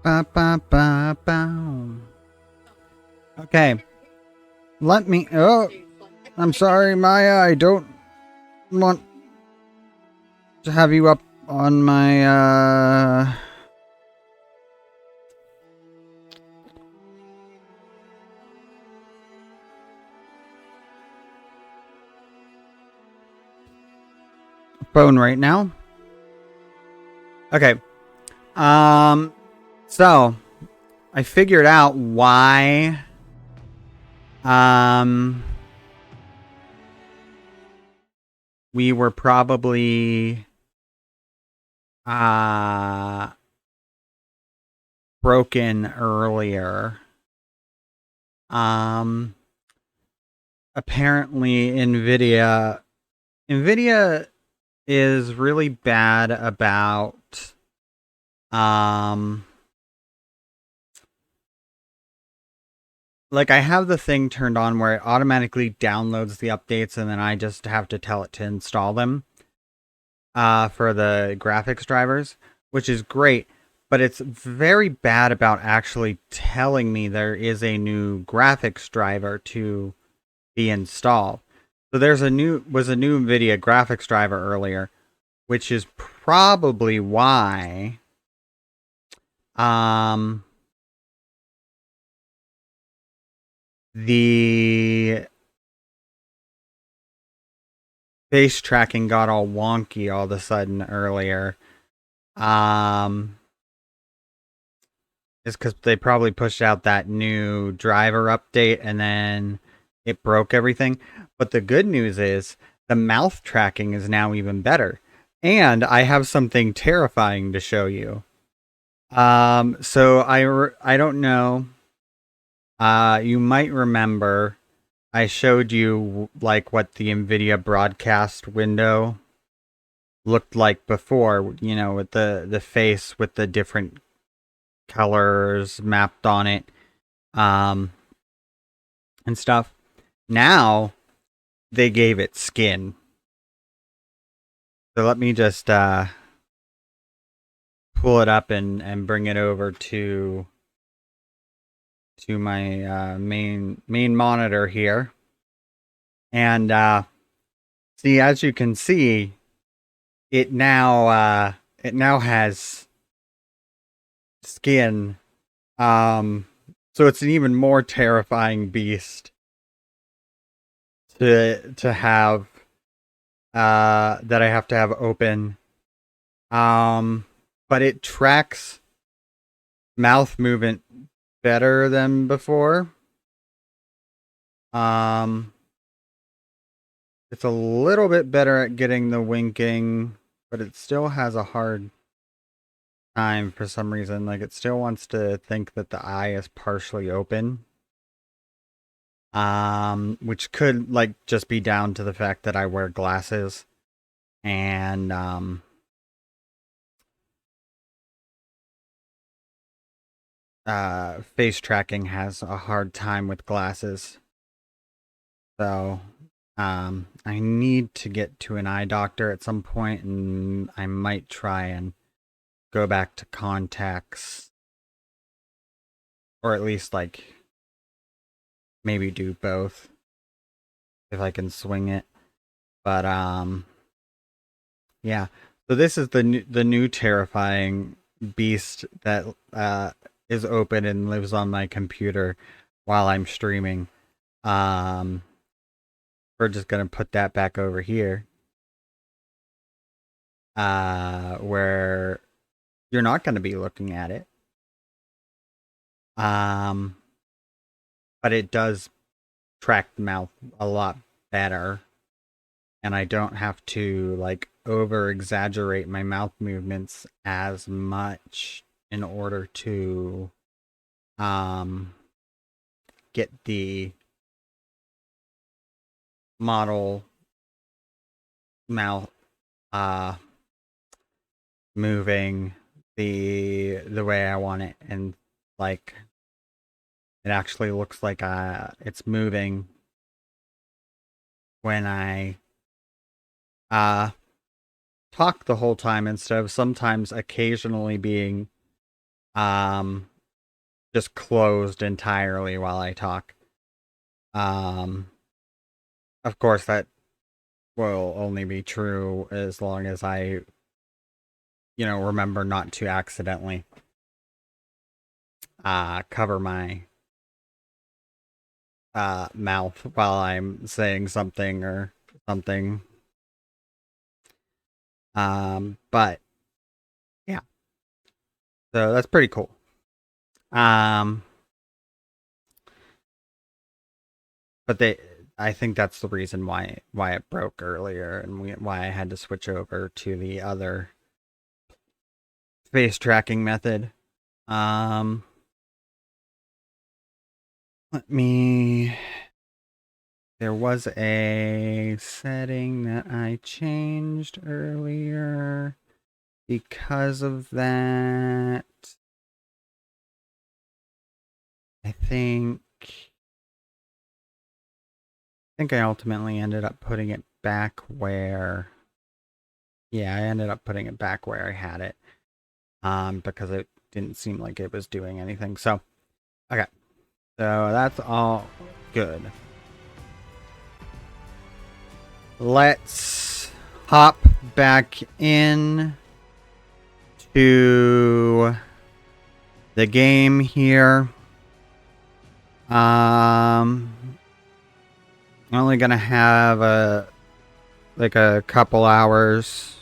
ba, ba, ba, ba. Okay. Let me. Oh, I'm sorry, Maya. I don't want to have you up on my, phone right now. Okay. So I figured out why we were probably broken earlier. Apparently Nvidia is really bad about like I have the thing turned on where it automatically downloads the updates and then I just have to tell it to install them for the graphics drivers, which is great, but it's very bad about actually telling me there is a new graphics driver to be installed. So there's a new NVIDIA graphics driver earlier, which is probably why the face tracking got all wonky all of a sudden earlier. Is because they probably pushed out that new driver update and then it broke everything. But the good news is the mouth tracking is now even better. And I have something terrifying to show you. So I don't know. You might remember I showed you like what the NVIDIA broadcast window looked like before, you know, with the face with the different colors mapped on it, and stuff. Now they gave it skin. So let me just pull it up and bring it over to my main monitor here. And see, as you can see, it now has skin. So it's an even more terrifying beast to have that I have to have open. But it tracks mouth movement better than before. It's a little bit better at getting the winking, but it still has a hard time for some reason. Like it still wants to think that the eye is partially open. Which could like just be down to the fact that I wear glasses and face tracking has a hard time with glasses. So I need to get to an eye doctor at some point, and I might try and go back to contacts, or at least like maybe do both if I can swing it. But yeah. So this is the new terrifying beast that is open and lives on my computer while I'm streaming. We're just gonna put that back over here, where you're not gonna be looking at it. But it does track the mouth a lot better, and I don't have to like over exaggerate my mouth movements as much in order to get the model mouth moving the way I want it, and like it actually looks like it's moving when I talk the whole time instead of sometimes occasionally being um, just closed entirely while I talk. Um, of course, that will only be true as long as I, remember not to accidentally cover my mouth while I'm saying something or something. But yeah, so that's pretty cool. Um, but I think that's the reason why it broke earlier and why I had to switch over to the other face tracking method. Um, let me. There was a setting that I changed earlier because of that. I think I ultimately ended up putting it back where. Yeah, I ended up putting it back where I had it. Because it didn't seem like it was doing anything. So, okay. So that's all good. Let's hop back in to the game here. I'm only gonna have a couple hours,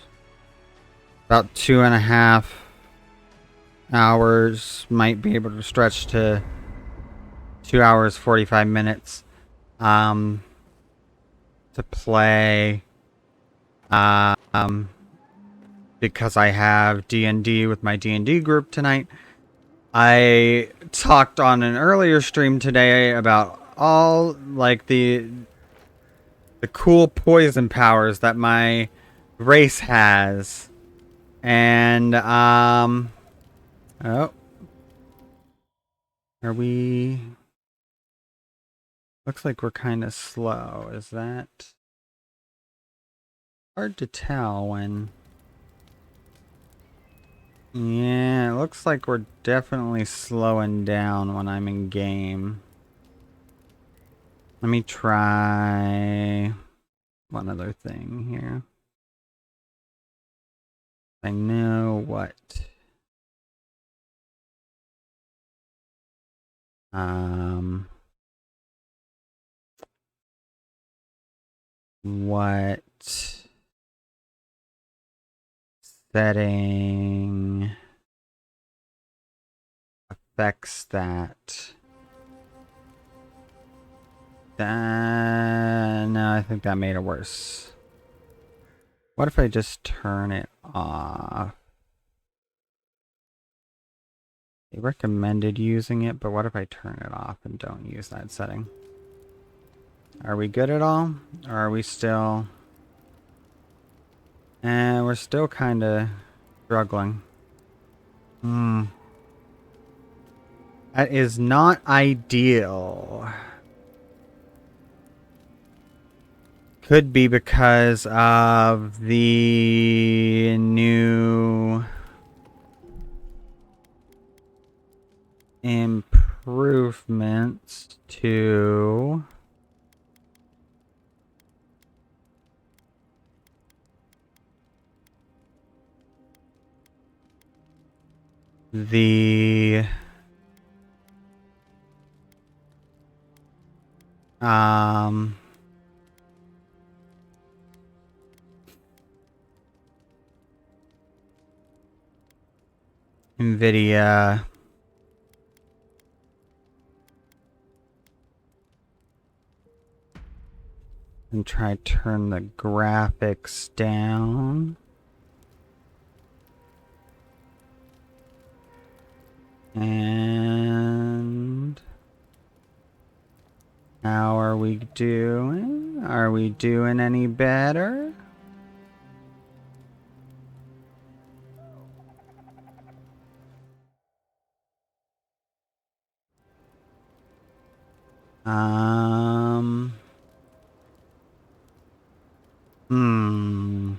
about 2.5 hours. Might be able to stretch to 2 hours 45 minutes. To play. Because I have D&D with my D&D group tonight. I talked on an earlier stream today about all like the cool poison powers that my race has. And oh, are we looks like we're kind of slow. Is that hard to tell when yeah, it looks like we're definitely slowing down when I'm in game. Let me try one other thing here. I know what what setting affects that. No, I think that made it worse. What if I just turn it off? They recommended using it, but what if I turn it off and don't use that setting? Are we good at all? Or are we still... we're still kind of struggling. That is not ideal. Could be because of the new improvements to the NVIDIA and try to turn the graphics down. And how are we doing? Are we doing any better? Hmm.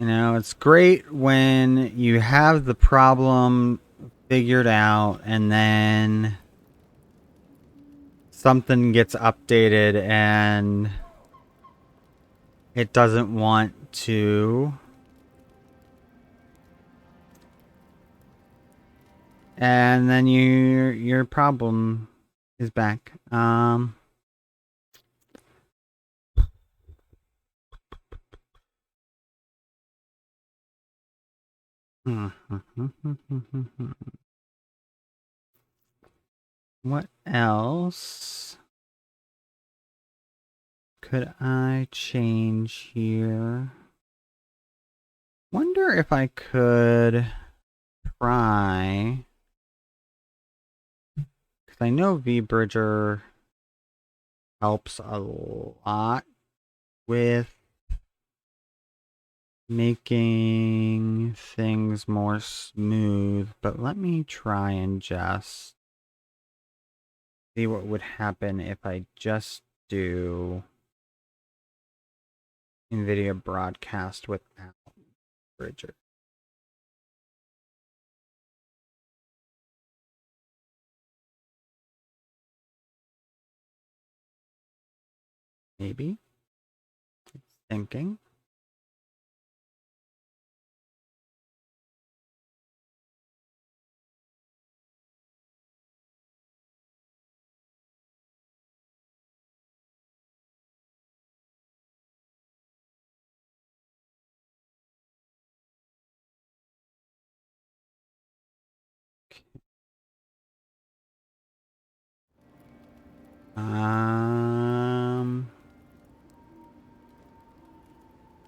You know, it's great when you have the problem figured out and then something gets updated and it doesn't want to. And then your problem is back. What else could I change here? Wonder if I could try, because I know VBridger helps a lot with making things more smooth, but let me try and just see what would happen if I just do NVIDIA broadcast without Bridger. Maybe. It's thinking.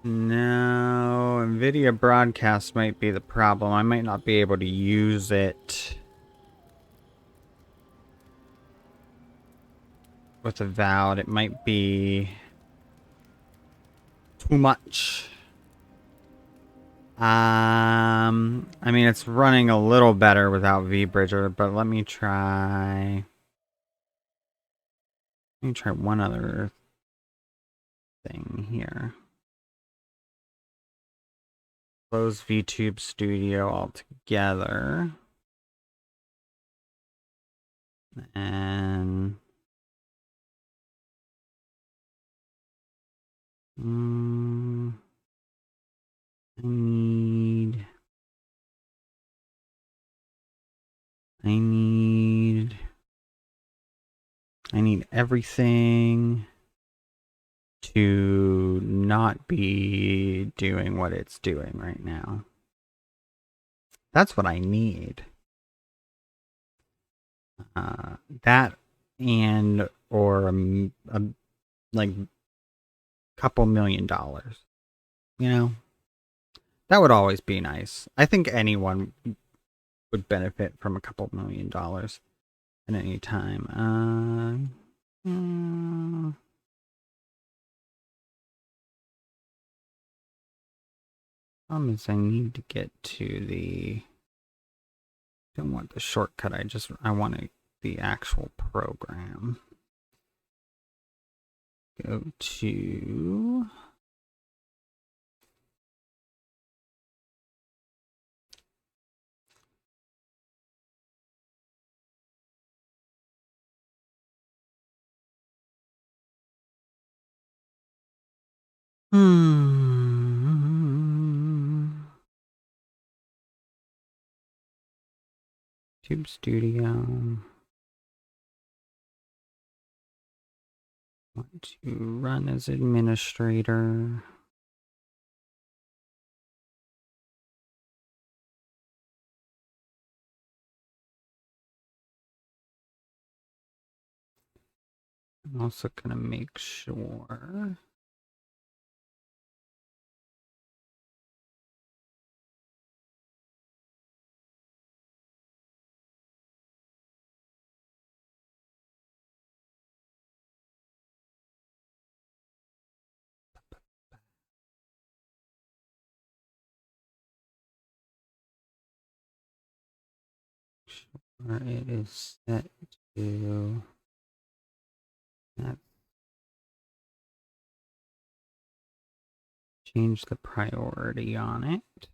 No, NVIDIA broadcast might be the problem. I might not be able to use it with Avowed. It might be too much. I mean, it's running a little better without VBridger, but let me try one other thing here. Close VTube Studio altogether. And I need everything to not be doing what it's doing right now. That's what I need. That and or like couple $1 million. You know, that would always be nice. I think anyone would benefit from a couple $1 million at any time. Problem is I need to get to the. Don't want the shortcut. I want the actual program. Go to. Tube Studio. Want to run as administrator. I'm also going to make sure. It is set to that change the priority on it.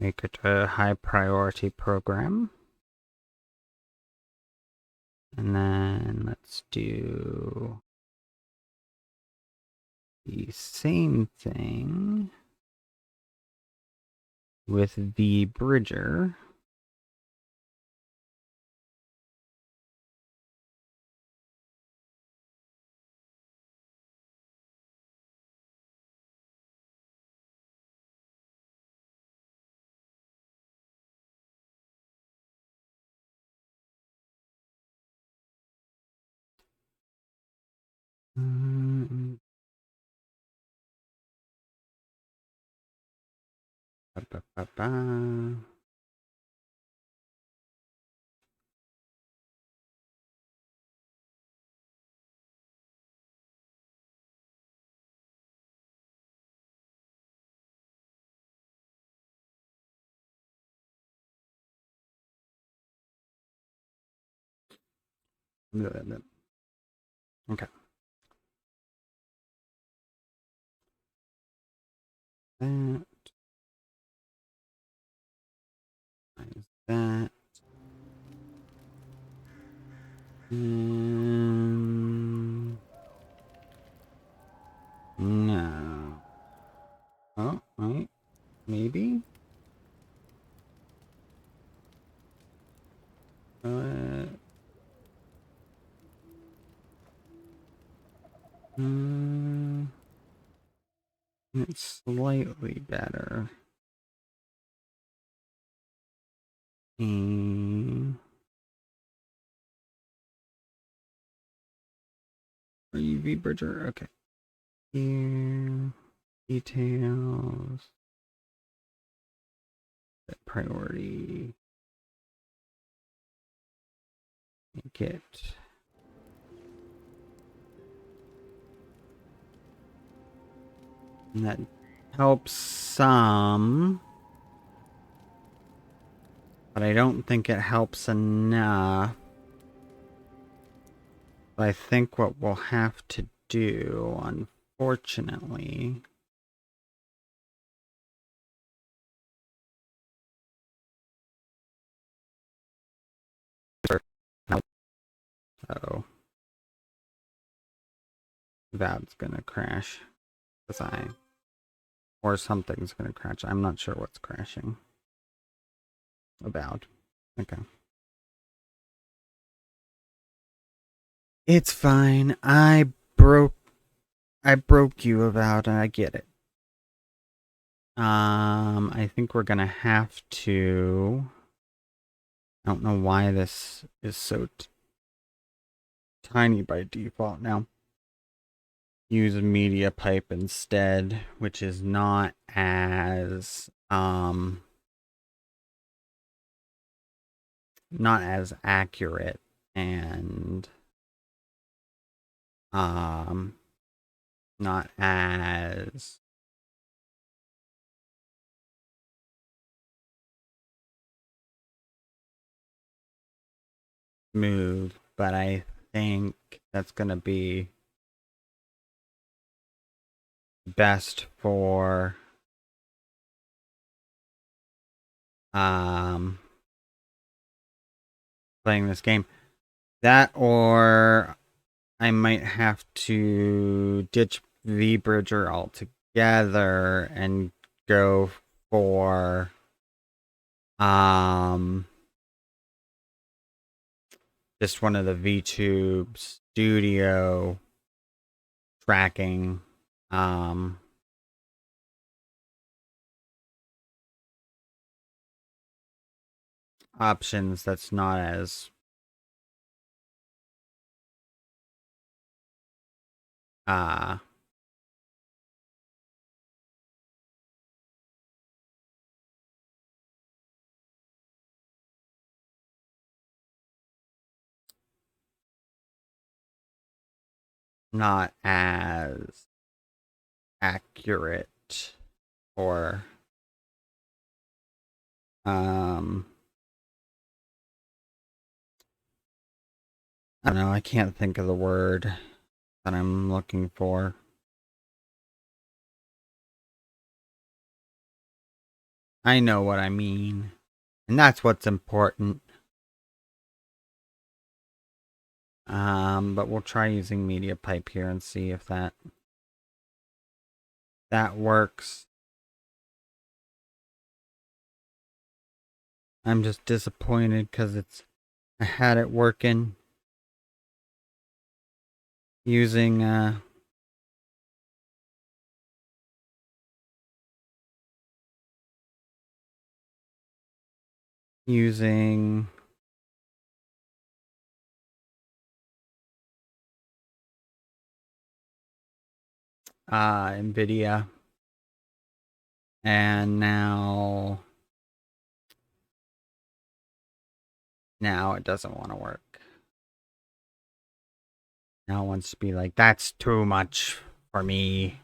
Make it a high priority program. And then let's do the same thing with the Bridger. Okay. That is that. No. Oh, wait. Maybe? It's slightly better. UV Bridger, okay. Here, details, priority, make it. And that helps some, but I don't think it helps enough. I think what we'll have to do, unfortunately, oh, that's gonna crash, or something's gonna crash. I'm not sure what's crashing. About. Okay. It's fine. I broke you about it. I get it. I think we're gonna have to. I don't know why this is so tiny by default now. Use a media pipe instead, which is not as not as accurate and not as smooth, but I think that's gonna be best for playing this game. That, or I might have to ditch V-Bridger altogether and go for just one of the VTube studio tracking options that's not as not as accurate or I don't know, I can't think of the word that I'm looking for. I know what I mean. And that's what's important. But we'll try using media pipe here and see if that works. I'm just disappointed because I had it working using NVIDIA, and now it doesn't want to work. Now it wants to be like, that's too much for me.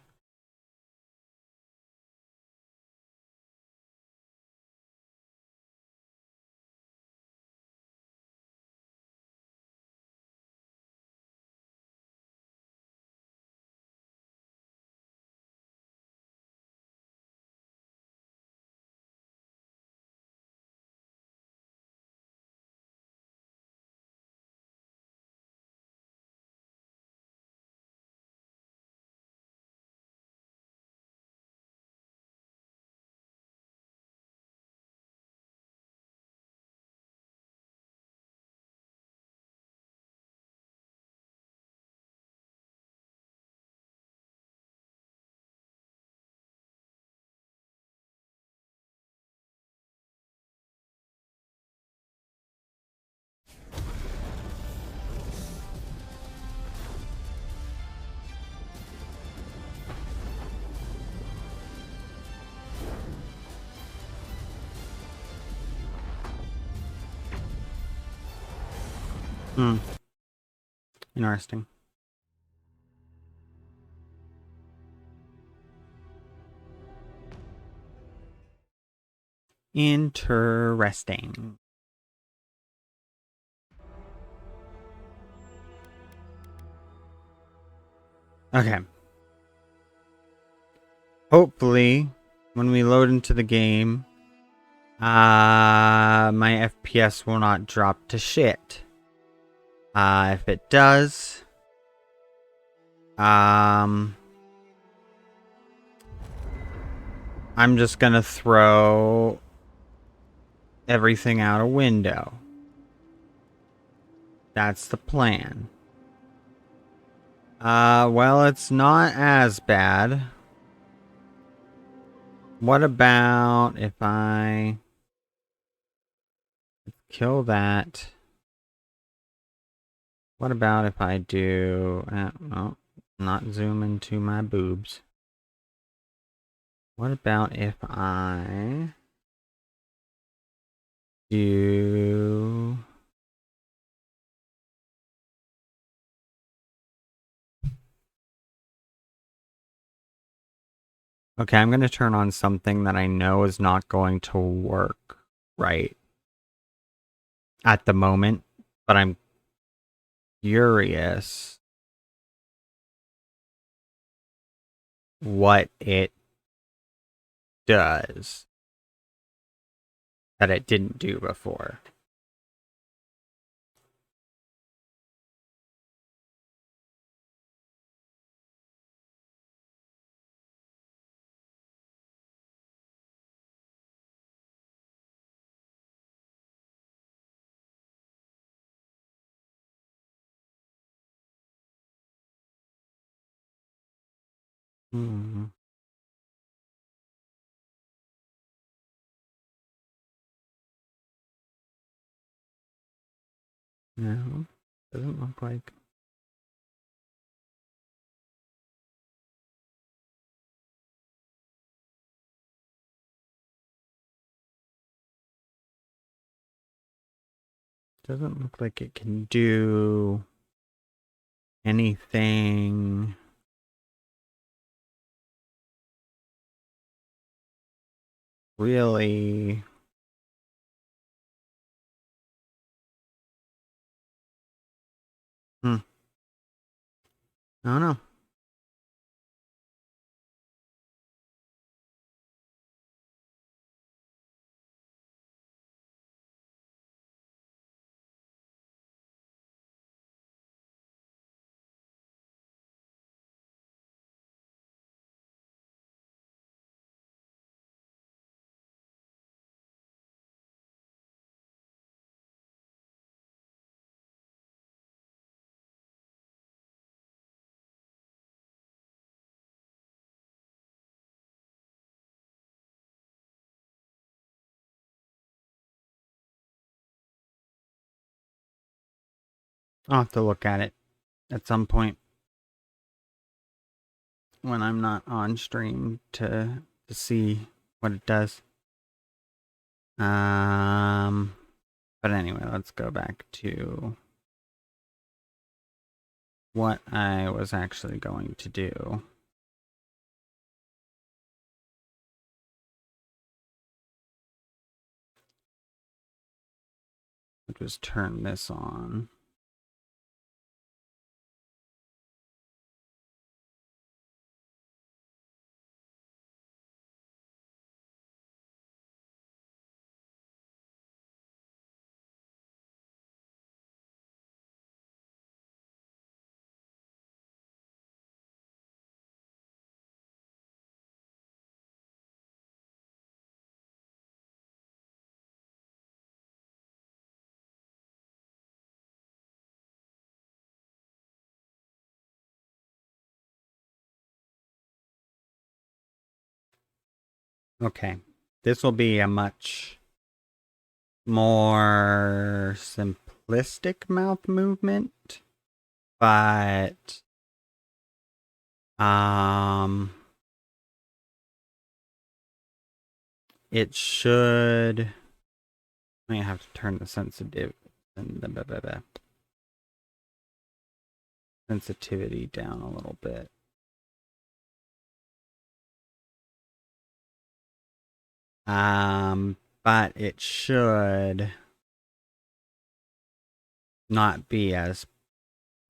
Interesting. Interesting. Okay. Hopefully, when we load into the game, my FPS will not drop to shit. If it does, I'm just gonna throw everything out a window. That's the plan. Well, it's not as bad. What about if I kill that? What about if I do... no, not zoom into my boobs. What about if I do... Okay, I'm going to turn on something that I know is not going to work right at the moment, but I'm curious what it does that it didn't do before. Hmm. No, doesn't look like. Doesn't look like it can do anything really. Hmm. I don't know. I'll have to look at it at some point when I'm not on stream to see what it does. But anyway, let's go back to what I was actually going to do. I'll just turn this on. Okay, this will be a much more simplistic mouth movement, but it should. I have to turn the sensitivity down a little bit. But it should not be as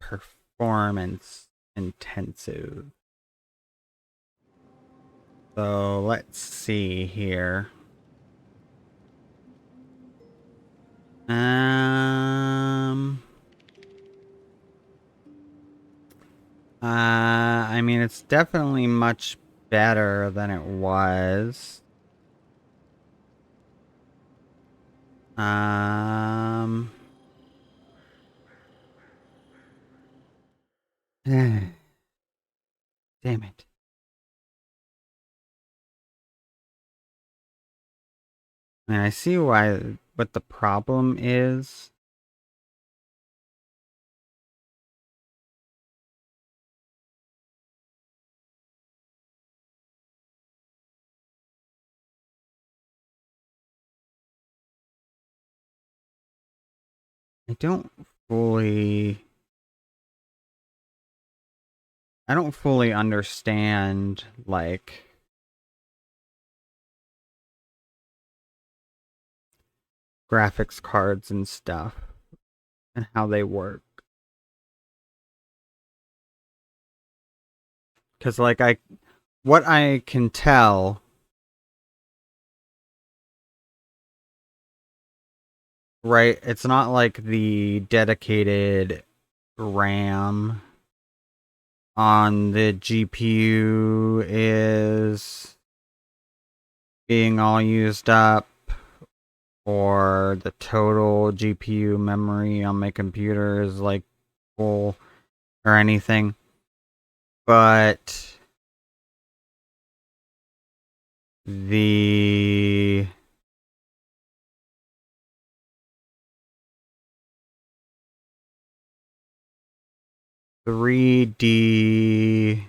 performance intensive. So let's see here. I mean, it's definitely much better than it was. Damn it. I mean, I see what the problem is. I don't fully understand, like, graphics cards and stuff and how they work. Because, like, what I can tell, right, it's not like the dedicated RAM on the GPU is being all used up, or the total GPU memory on my computer is like full or anything. But the .3D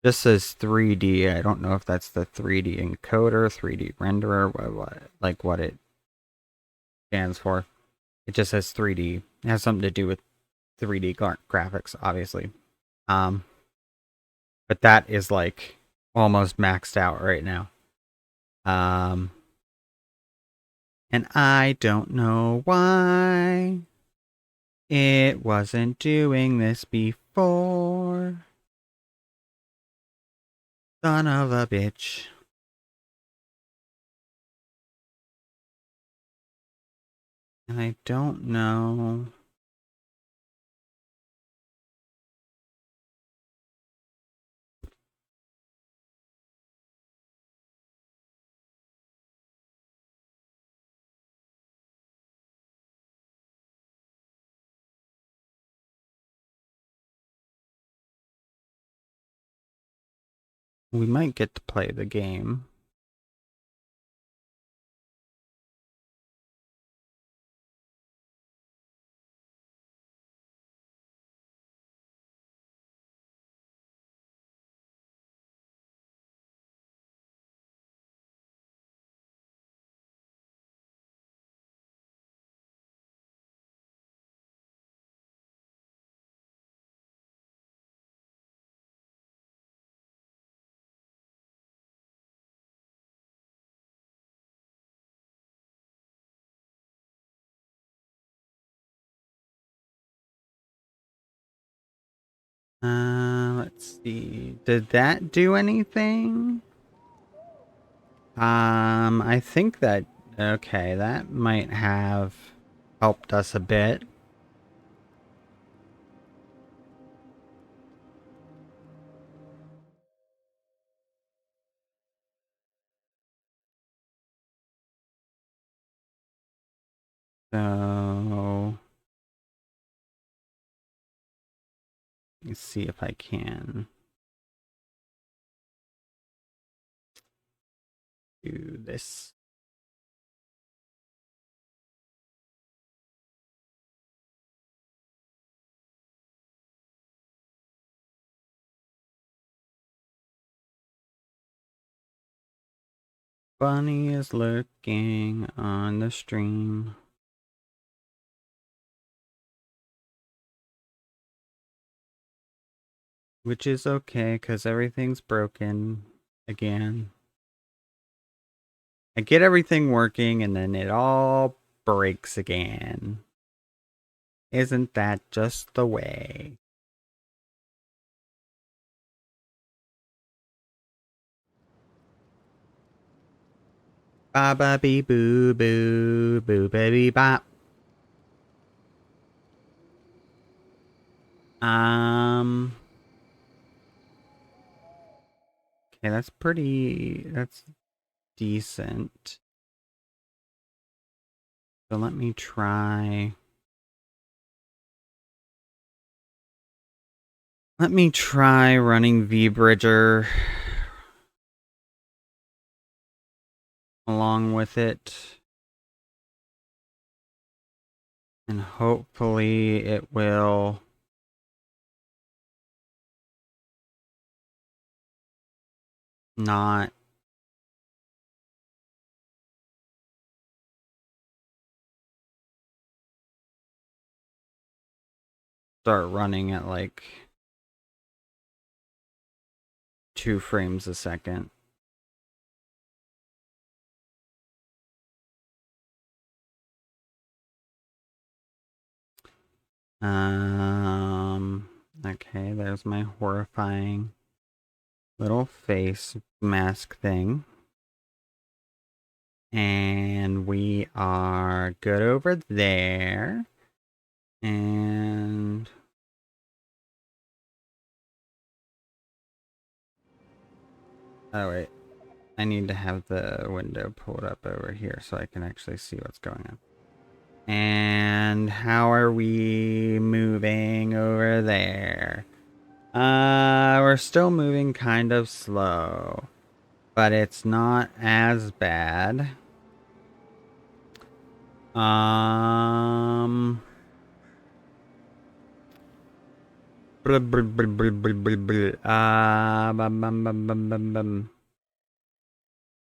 this says 3D. I don't know if that's the 3D encoder, 3D renderer, what it stands for. It just says 3D. It has something to do with 3D graphics, obviously. But that is like almost maxed out right now. And I don't know why it wasn't doing this before. Son of a bitch. And I don't know. We might get to play the game. Let's see. Did that do anything? I think that, okay, that might have helped us a bit. So, let's see if I can do this. Bunny is lurking on the stream. Which is okay, because everything's broken again. I get everything working, and then it all breaks again. Isn't that just the way? Ba ba bee boo boo boo baby bop. Okay, that's decent. So let me try. Let me try running vBridger along with it. And hopefully it will not start running at like 2 frames a second. Okay, there's my horrifying little face mask thing. And we are good over there. And oh wait, I need to have the window pulled up over here so I can actually see what's going on. And how are we moving over there? We're still moving kind of slow, but it's not as bad.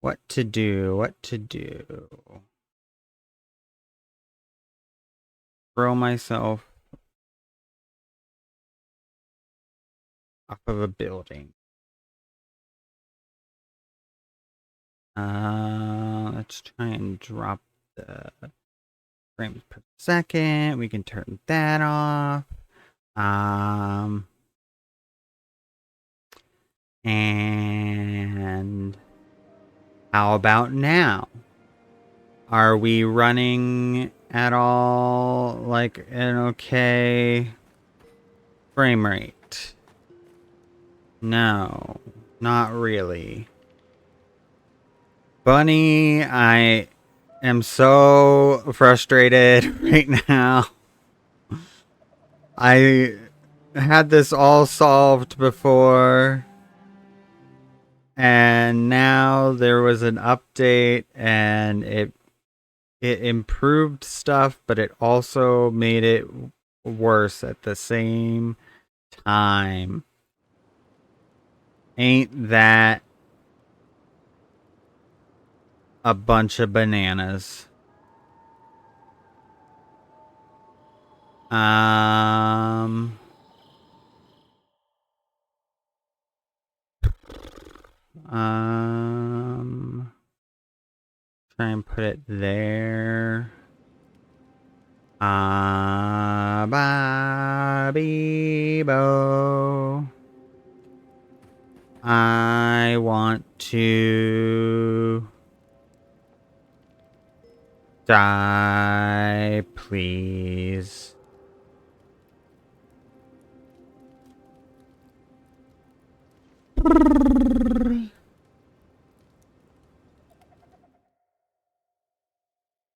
What to do? What to do? Throw myself off of a building. Let's try and drop the frames per second. We can turn that off. And how about now? Are we running at all like an okay frame rate? No, not really. Bunny, I am so frustrated right now. I had this all solved before, and now there was an update, and it improved stuff, but it also made it worse at the same time. Ain't that a bunch of bananas? Um, um, try and put it there. Bo. I want to die, please.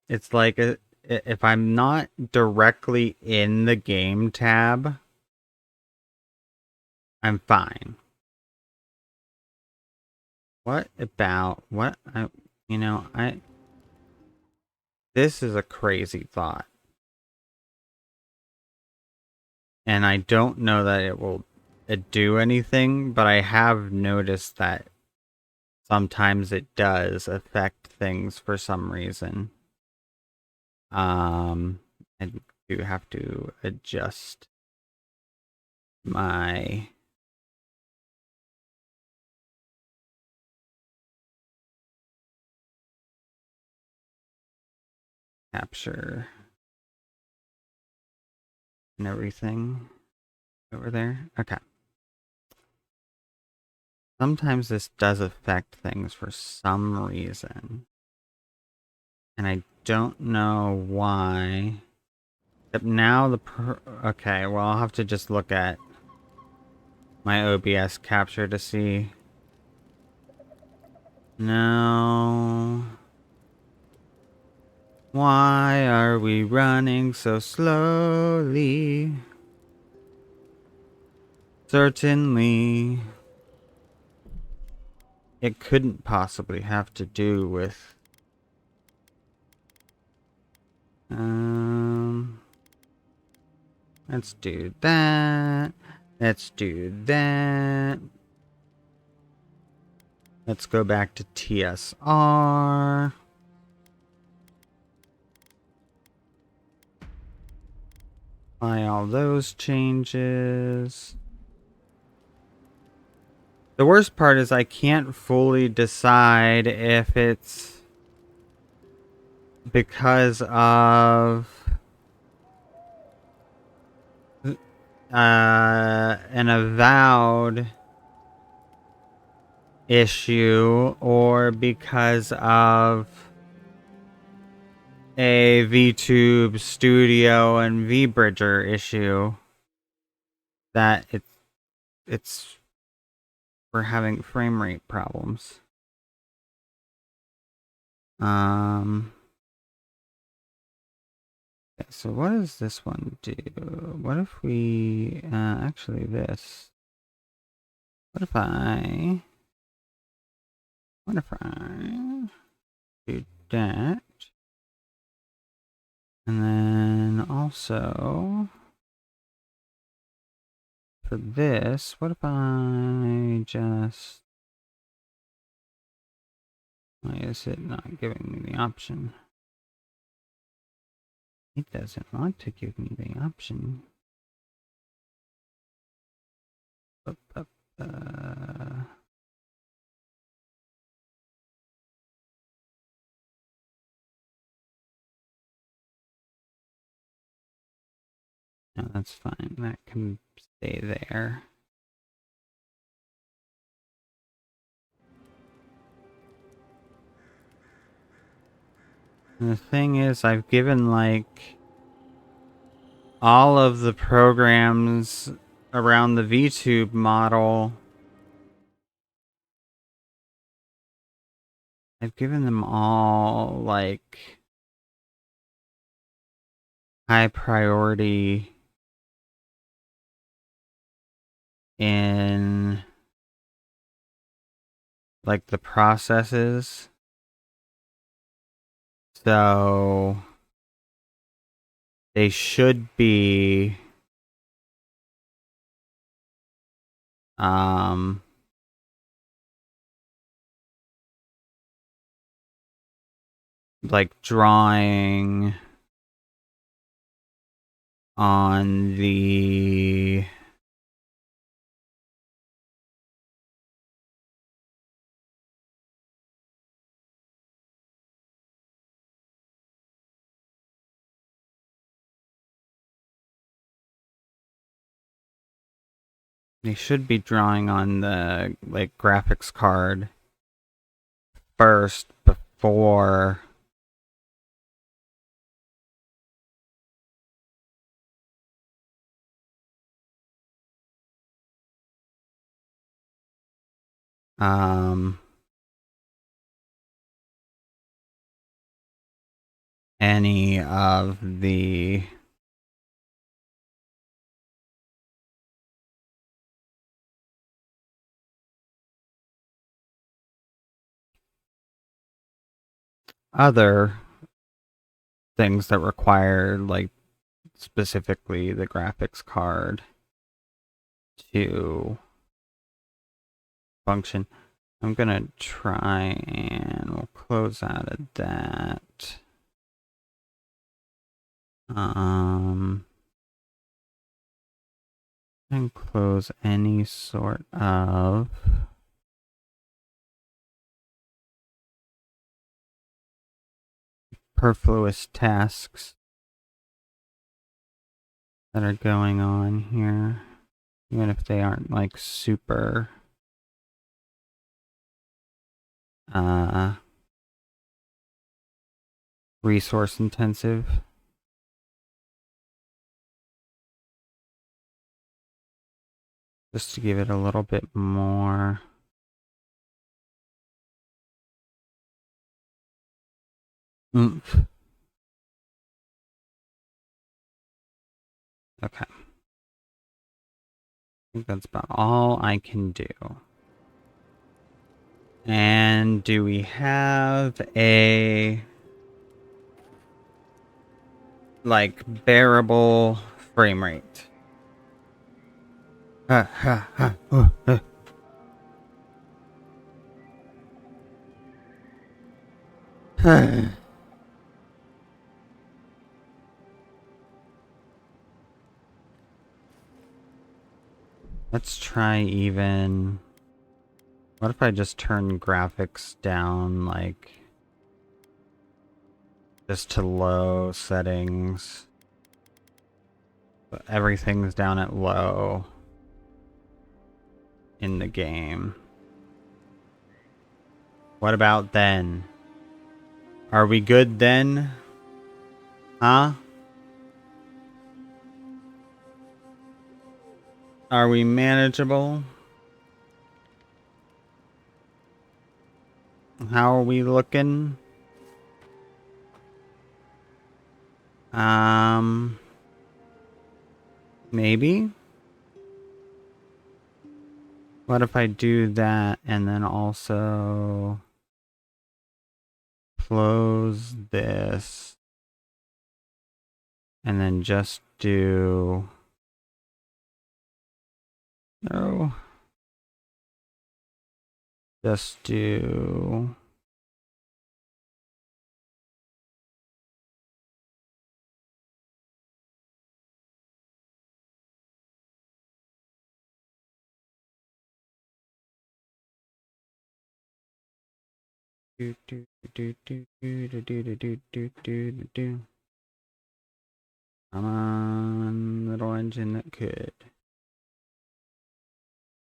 It's like if I'm not directly in the game tab, I'm fine. What about what this is a crazy thought. And I don't know that it will do anything, but I have noticed that sometimes it does affect things for some reason. I do have to adjust my capture and everything over there. Okay. Sometimes this does affect things for some reason. And I don't know why. Except now okay, well, I'll have to just look at my OBS capture to see. No. Why are we running so slowly? Certainly, it couldn't possibly have to do with... let's do that. Let's do that. Let's go back to TSR. Apply all those changes. The worst part is I can't fully decide if it's because of an avowed issue or because of a VTube Studio and VBridger issue that it's we're having frame rate problems. Okay, so what does this one do? What if we actually this? What if I do that? And then also for this, what if I just... Why is it not giving me the option? It doesn't want to give me the option. That's fine. That can stay there. And the thing is, I've given, like, all of the programs around the VTube model, I've given them all, like, high priority in, like, the processes. So they should be like drawing on the they should be drawing on the, like, graphics card first before any of the other things that require, like, specifically the graphics card to function. I'm gonna try and we'll close out of that. And close any sort of superfluous tasks that are going on here, even if they aren't, like, super resource intensive. Just to give it a little bit more oomph. Okay. I think that's about all I can do. And do we have a, like, bearable frame rate? Let's try even. What if I just turn graphics down, like, just to low settings? But everything's down at low in the game. What about then? Are we good then? Huh? Are we manageable? How are we looking? Maybe? What if I do that and then also close this and then just do... No. Just do... Do, do, do, do, do, do, do, do, do, do, do, do. Come on, little engine that could.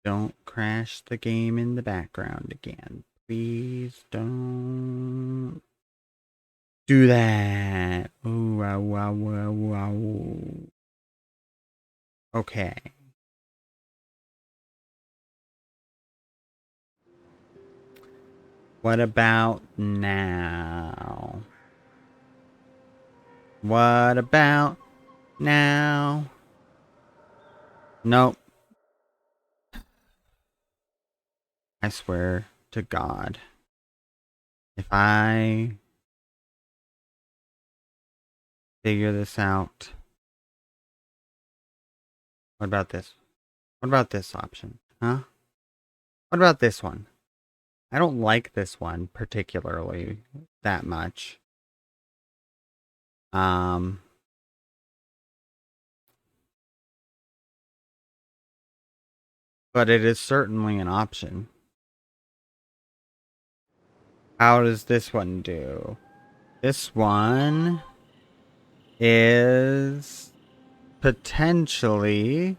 Don't crash the game in the background again. Please don't do that. Ooh, wow, wow, wow, wow. Okay. What about now? What about now? Nope. I swear to God. If I figure this out. What about this? What about this option? Huh? What about this one? I don't like this one particularly that much. Um, but it is certainly an option. How does this one do? This one is potentially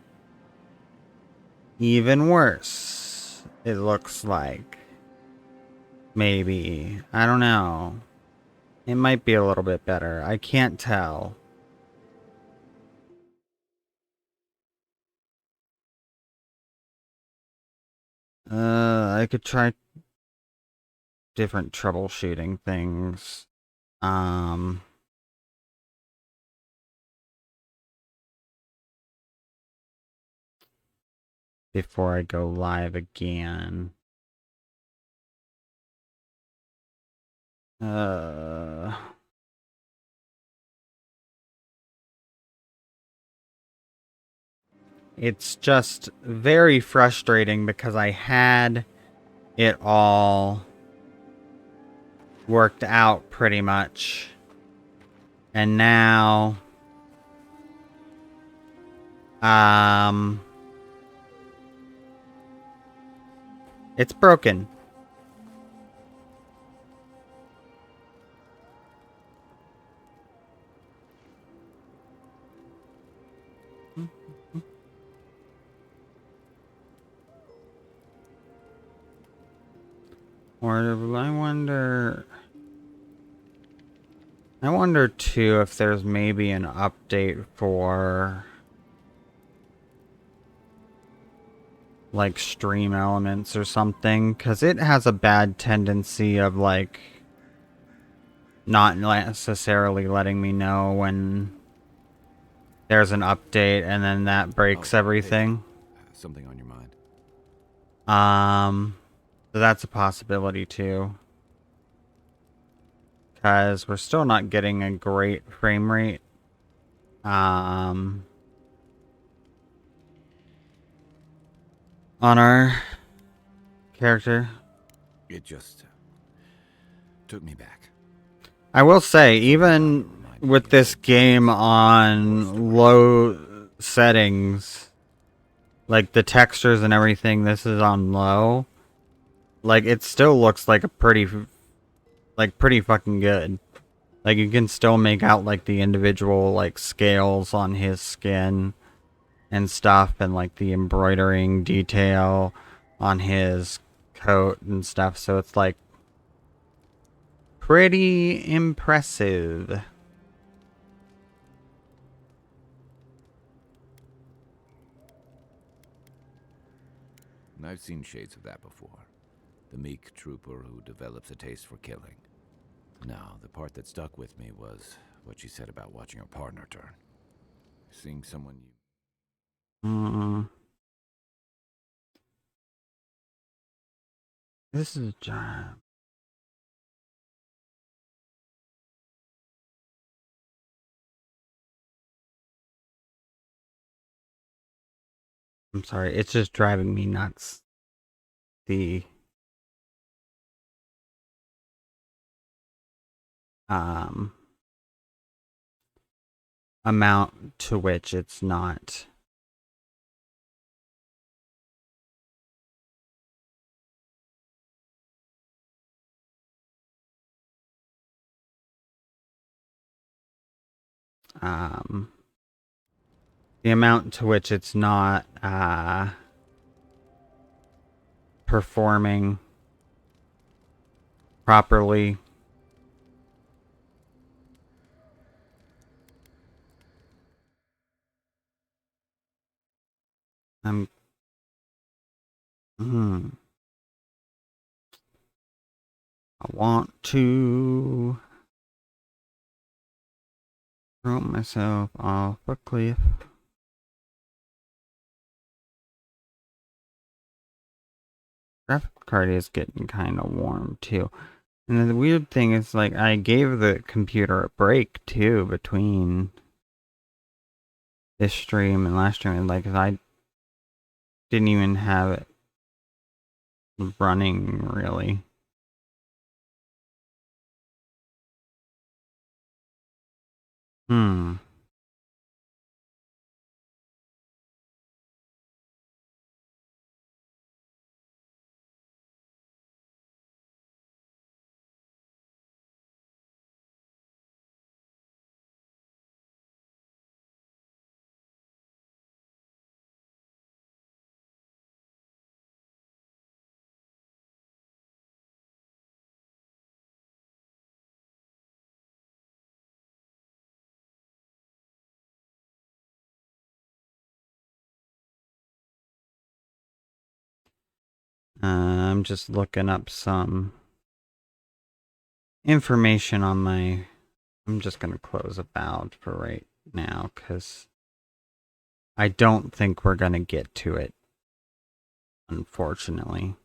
even worse. It looks like. Maybe. I don't know. It might be a little bit better. I can't tell. I could try different troubleshooting things. Um, before I go live again. It's just very frustrating because I had it all worked out pretty much. And now, it's broken. Or I wonder too if there's maybe an update for like stream elements or something, because it has a bad tendency of like not necessarily letting me know when there's an update and then that breaks everything. Hey, something on your mind? So that's a possibility too. Because we're still not getting a great frame rate. On our character. It just took me back. I will say, even with this game on low settings, like the textures and everything, this is on low. Like it still looks like a pretty fucking good. Like you can still make out like the individual like scales on his skin and stuff, and like the embroidering detail on his coat and stuff. So it's like pretty impressive. I've seen shades of that before. The meek trooper who develops a taste for killing. Now, the part that stuck with me was what she said about watching her partner turn. Seeing someone you... This is a job. I'm sorry, it's just driving me nuts. The um amount to which it's not um the amount to which it's not performing properly. I'm I want to throw myself off a cliff. Graphic card is getting kind of warm too. And then the weird thing is, like, I gave the computer a break too between this stream and last stream. And, like, I didn't even have it running really. Hmm. I'm just looking up some information on my. I'm just gonna close Avowed for right now because I don't think we're gonna get to it, unfortunately.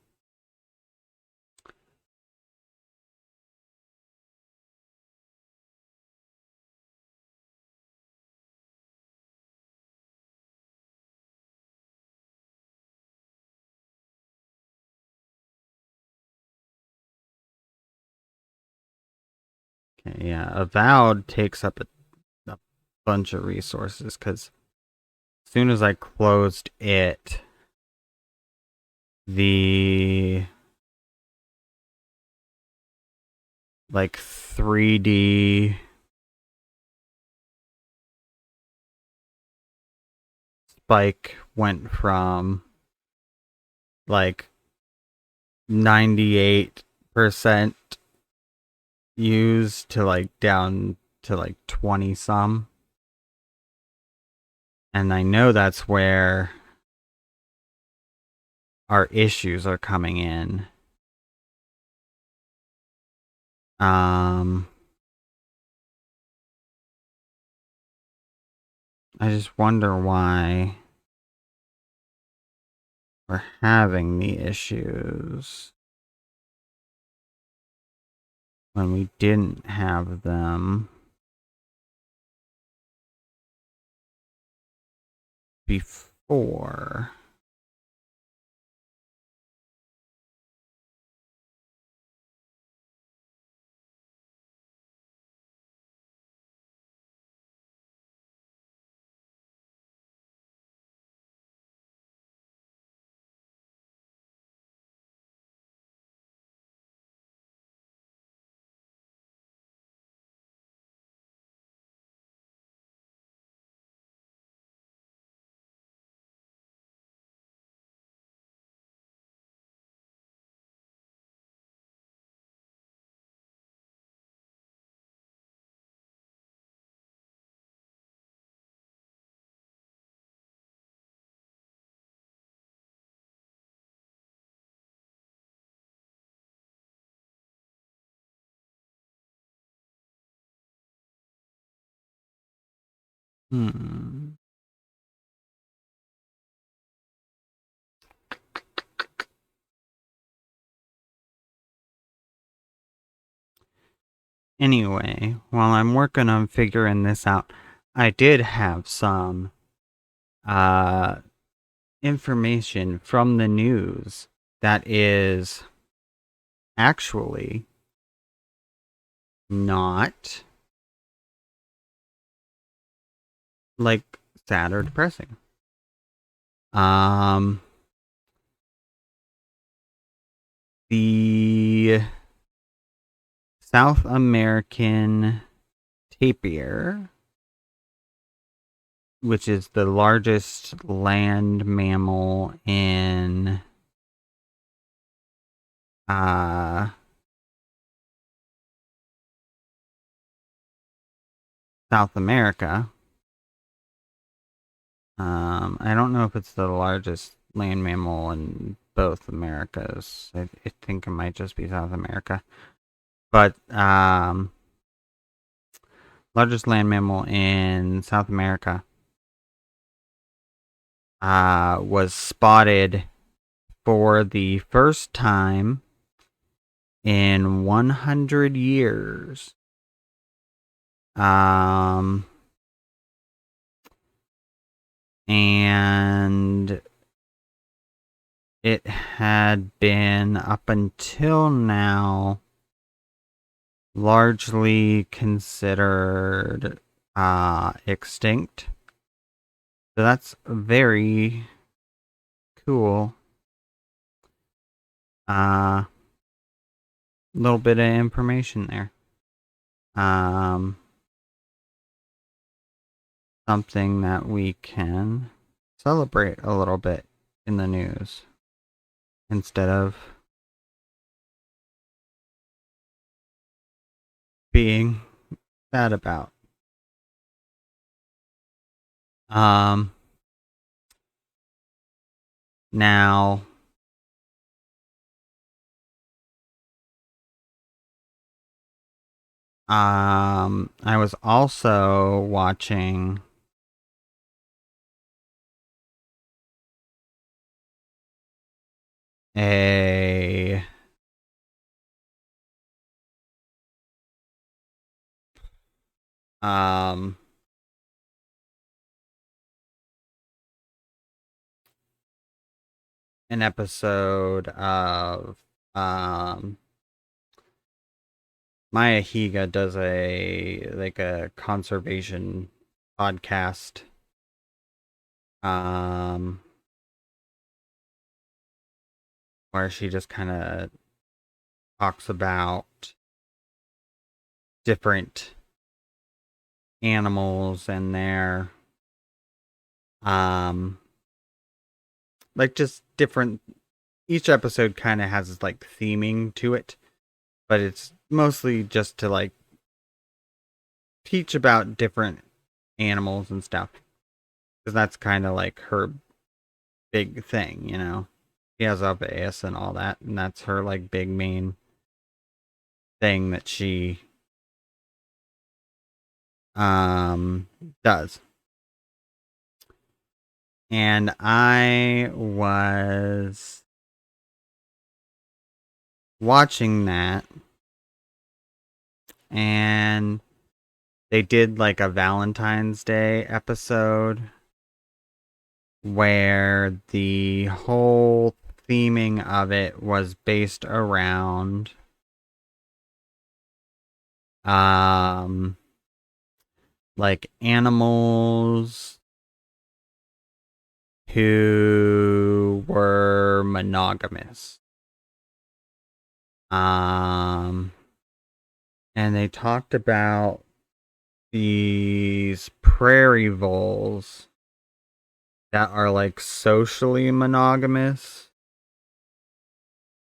Okay, yeah, Avowed takes up a bunch of resources because as soon as I closed it, the like 3D spike went from like 98% used to like down to like 20 some. And I know that's where our issues are coming in. I just wonder why we're having the issues when we didn't have them before. Hmm. Anyway, while I'm working on figuring this out, I did have some uh information from the news that is actually not like sad or depressing. Um the South American tapir which is the largest land mammal in uh, South America. I don't know if it's the largest land mammal in both Americas. I think it might just be South America. But largest land mammal in South America was spotted for the first time in 100 years. And it had been up until now largely considered extinct. So that's very cool. Little bit of information there. Something that we can celebrate a little bit in the news instead of being sad about. Now, I was also watching a um an episode of Maya Higa does a conservation podcast um where she just kind of talks about different animals and their um like just different, each episode kind of has like theming to it, but it's mostly just to like teach about different animals and stuff, because that's kind of like her big thing, you know. She has AS and all that, and that's her like big main thing that she does. And I was watching that, and they did like a Valentine's Day episode where the whole theming of it was based around um like animals who were monogamous. Um and they talked about these prairie voles that are like socially monogamous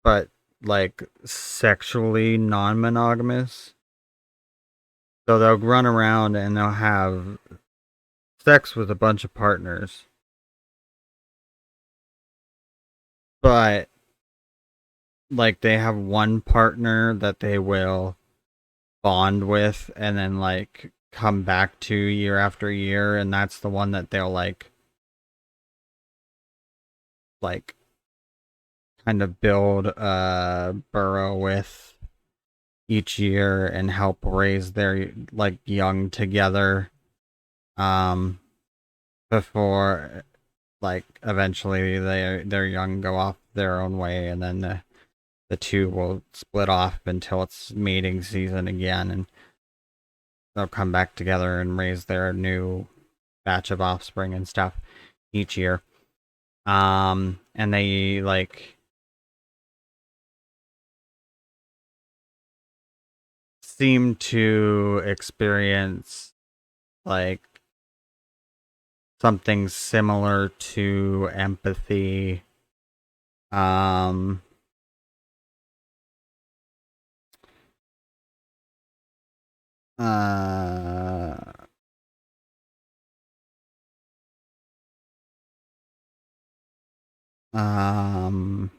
but like sexually non-monogamous. So they'll run around and they'll have sex with a bunch of partners, but like they have one partner that they will bond with and then like come back to year after year, and that's the one that they'll like kind of build a burrow with each year and help raise their like young together um before like eventually their young go off their own way, and then the two will split off until it's mating season again, and they'll come back together and raise their new batch of offspring and stuff each year. And they like seem to experience like something similar to empathy. Um, uh, um,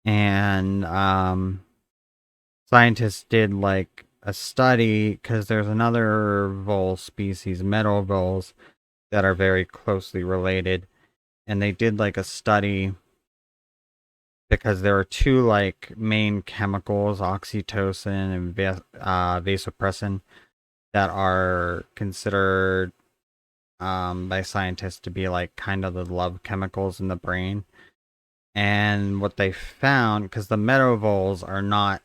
and scientists did like a study because there's another vole species, meadow voles, that are very closely related, and they did like a study because there are two like main chemicals, oxytocin and vasopressin, that are considered by scientists to be like kind of the love chemicals in the brain. And what they found, because the meadow voles are not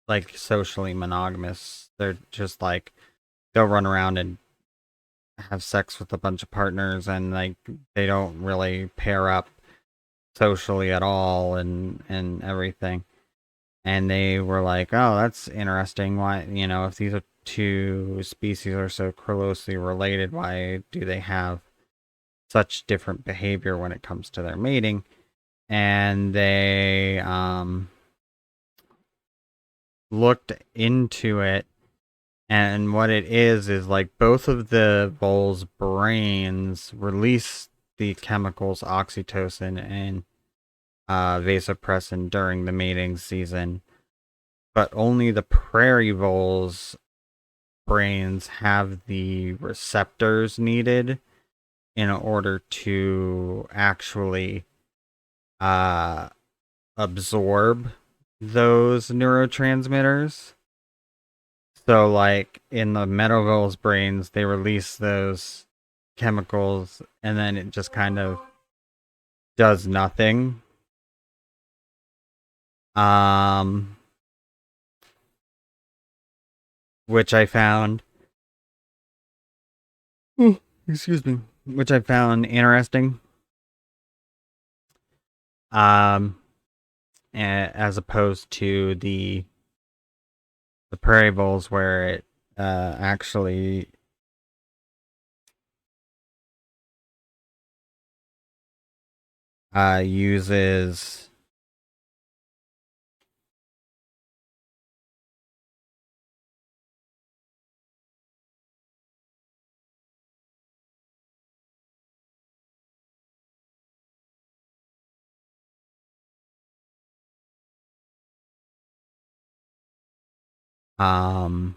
like socially monogamous, they're just like they'll run around and have sex with a bunch of partners, and like they don't really pair up socially at all, and everything. And they were like, "Oh, that's interesting. Why, if these are two species are so closely related, why do they have such different behavior when it comes to their mating?" And they looked into it, and what it is like both of the voles' brains release the chemicals oxytocin and vasopressin during the mating season, but only the prairie voles' brains have the receptors needed in order to actually uh, absorb those neurotransmitters. So, like in the meadow voles' brains, they release those chemicals, and then it just kind of does nothing. Um, which I found, excuse me, which I found interesting. Um, as opposed to the prairie voles, where it actually uses um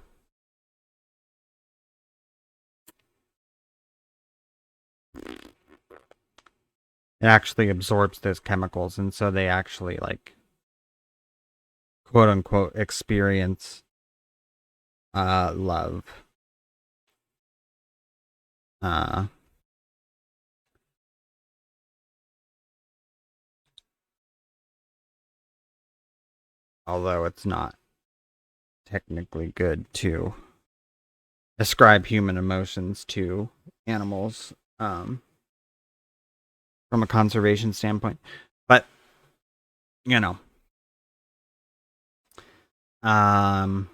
it actually absorbs those chemicals, and so they actually like quote unquote experience love. Uh Although it's not technically good to ascribe human emotions to animals from a conservation standpoint. But you know, um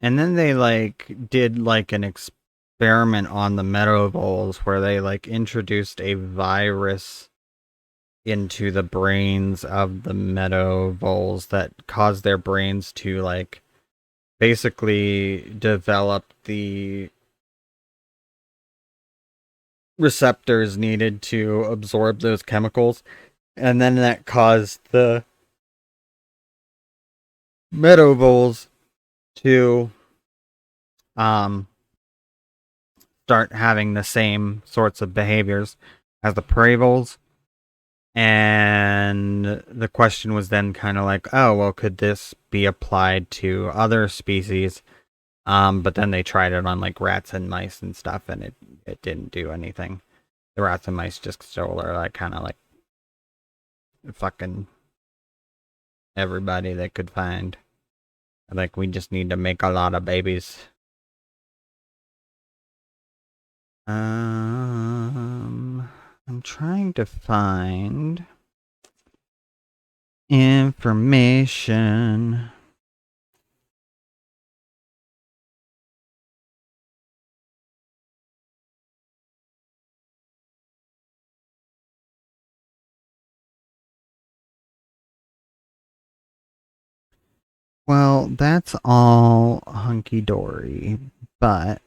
and then they like did like an experiment on the meadow voles where they like introduced a virus into the brains of the meadow voles that caused their brains to like basically develop the receptors needed to absorb those chemicals, and then that caused the meadow voles to um start having the same sorts of behaviors as the prey voles. And the question was then kind of like, oh, well, could this be applied to other species? But then they tried it on like rats and mice and stuff, and it didn't do anything. The rats and mice just still are like kind of like fucking everybody they could find. Like, we just need to make a lot of babies. I'm trying to find information. Well, that's all hunky dory, but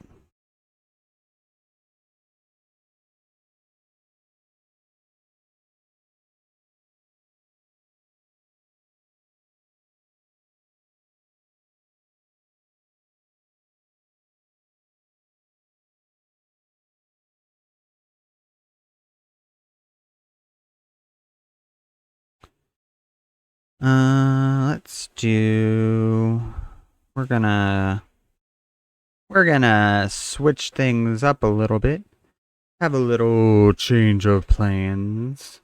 let's do. We're gonna switch things up a little bit. Have a little change of plans.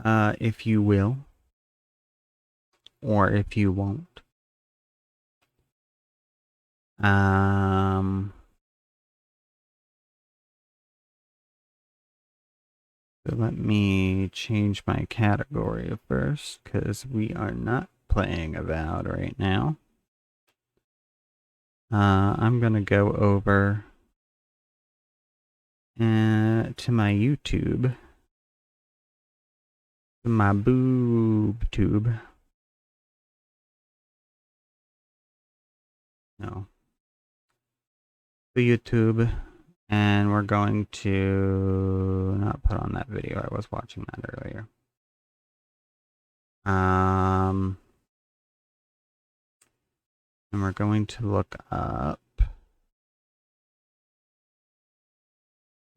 If you will. Or if you won't. So let me change my category first, because we are not playing Avowed right now. I'm gonna go over to my YouTube, to my boob tube. No, to YouTube, and we're going to not put on that video. I was watching that earlier. And we're going to look up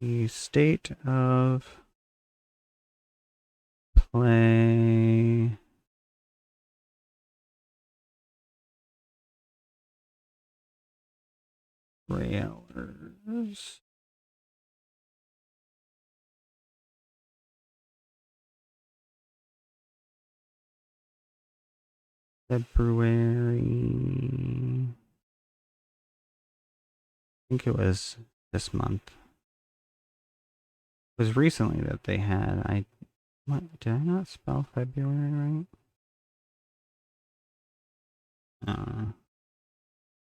the state of play trailers. February. I think it was this month. It was recently that they had. What, did I not spell February right?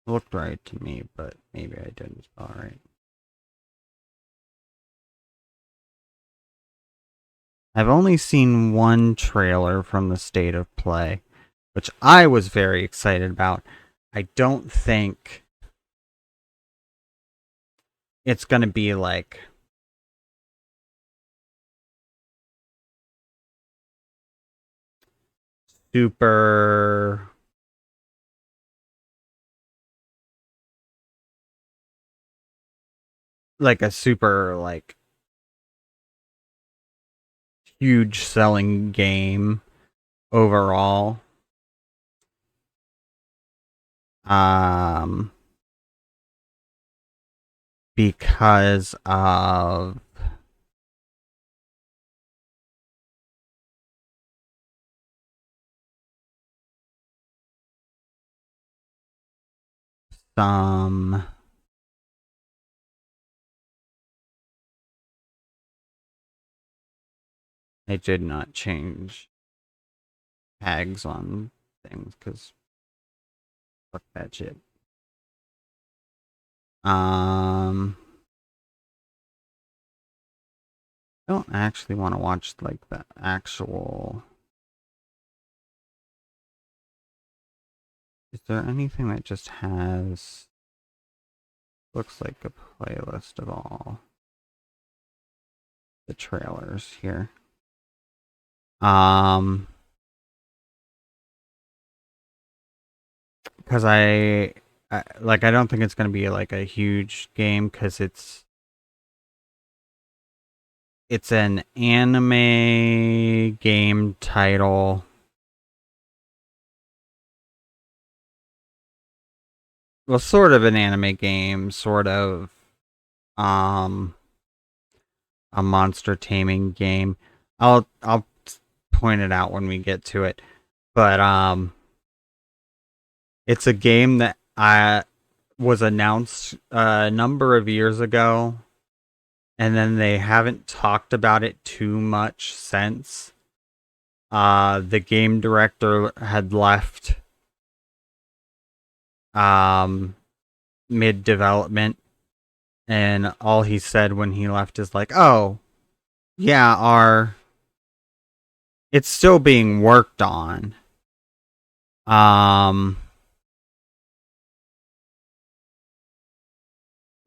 Looked right to me, but maybe I didn't spell it right. I've only seen one trailer from the state of play, which I was very excited about. I don't think it's going to be like super like a super like huge selling game overall. Because of some they did not change tags on things because fuck that shit. I don't actually want to watch like the actual. Is there anything that just has looks like a playlist of all the trailers here? Because like I don't think it's going to be like a huge game because it's an anime game title. Well, sort of an anime game, sort of um a monster taming game. I'll point it out when we get to it. But it's a game that I was announced a number of years ago, and then they haven't talked about it too much since. The game director had left um mid development, and all he said when he left is like, "Oh, yeah, our it's still being worked on." Um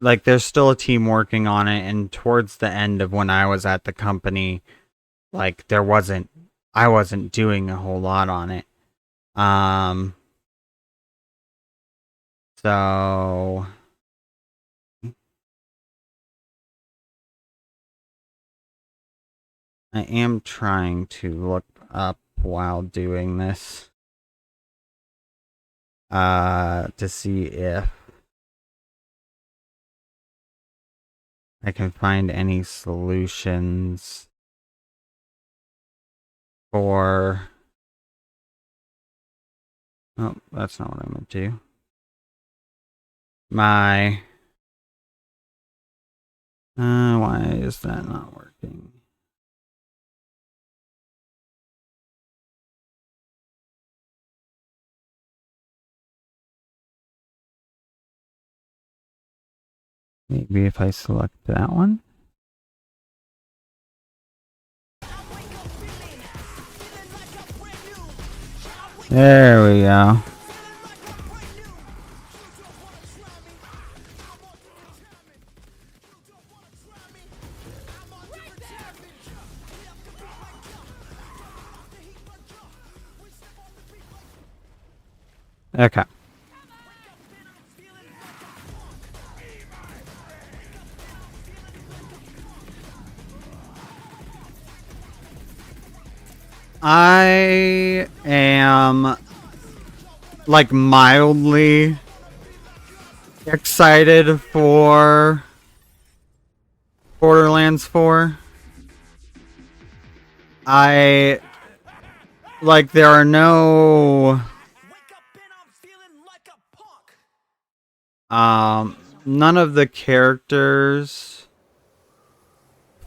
like there's still a team working on it, and towards the end of when I was at the company, like I wasn't doing a whole lot on it. Um so I am trying to look up while doing this to see if I can find any solutions for oh, that's not what I meant to do. My why is that not working? Maybe if I select that one. There we go. Okay. I am like mildly excited for Borderlands 4. I like there are no none of the characters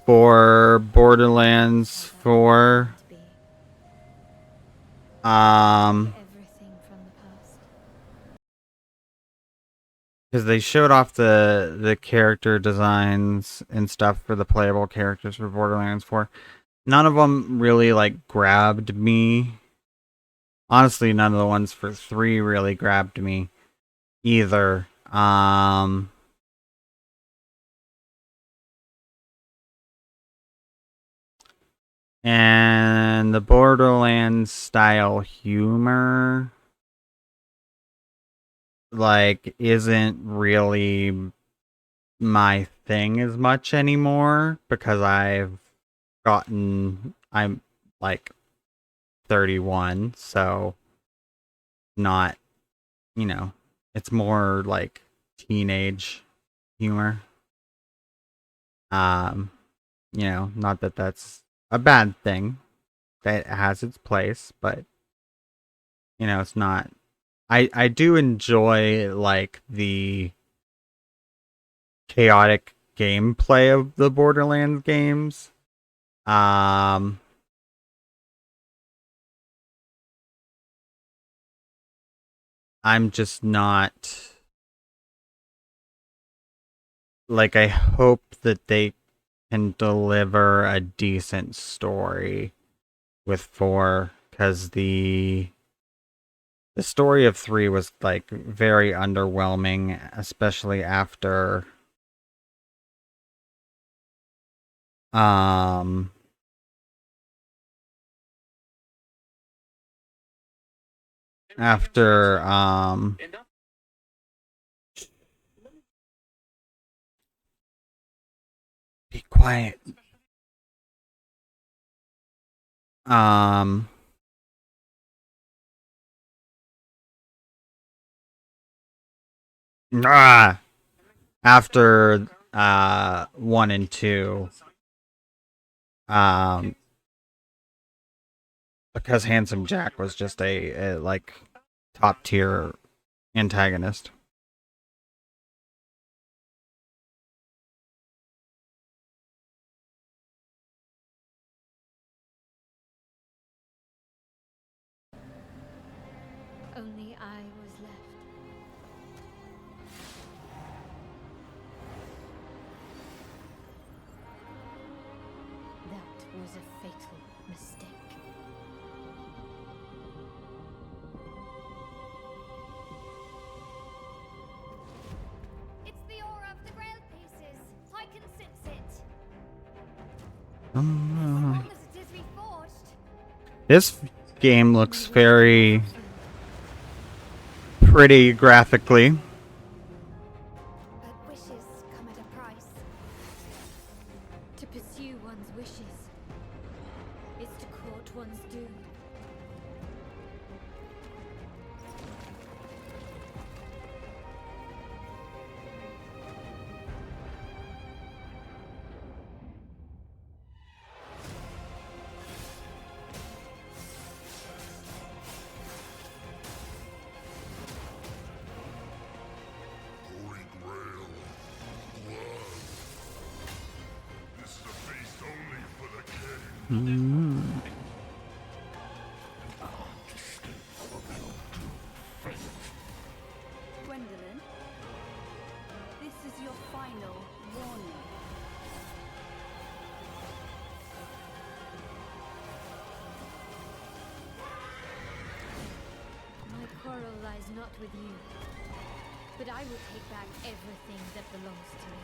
for Borderlands 4 because they showed off the character designs and stuff for the playable characters for Borderlands 4. None of them really like grabbed me. Honestly, none of the ones for 3 really grabbed me either. And the Borderlands style humor like isn't really my thing as much anymore because I'm like 31, so not, you know, it's more like teenage humor. Um, not that that's a bad thing. That has its place, but it's not. I do enjoy like the chaotic gameplay of the Borderlands games. Um, I'm just not like I hope that they can deliver a decent story with 4 because the story of 3 was like very underwhelming, especially um after Be quiet. Um. Ah, after 1 and 2, um, because Handsome Jack was just a like top tier antagonist. Only I was left. That was a fatal mistake. It's the aura of the Grail pieces. I can sense it. As Um, long as it is reforged. this game looks very pretty graphically. But wishes come at a price. To pursue one's wishes is to court one's doom. Holy Grail. Blood. This is a feast only for the king. Gwendolyn, this is your final warning. My quarrel lies not with you, but I will take back everything that belongs to me.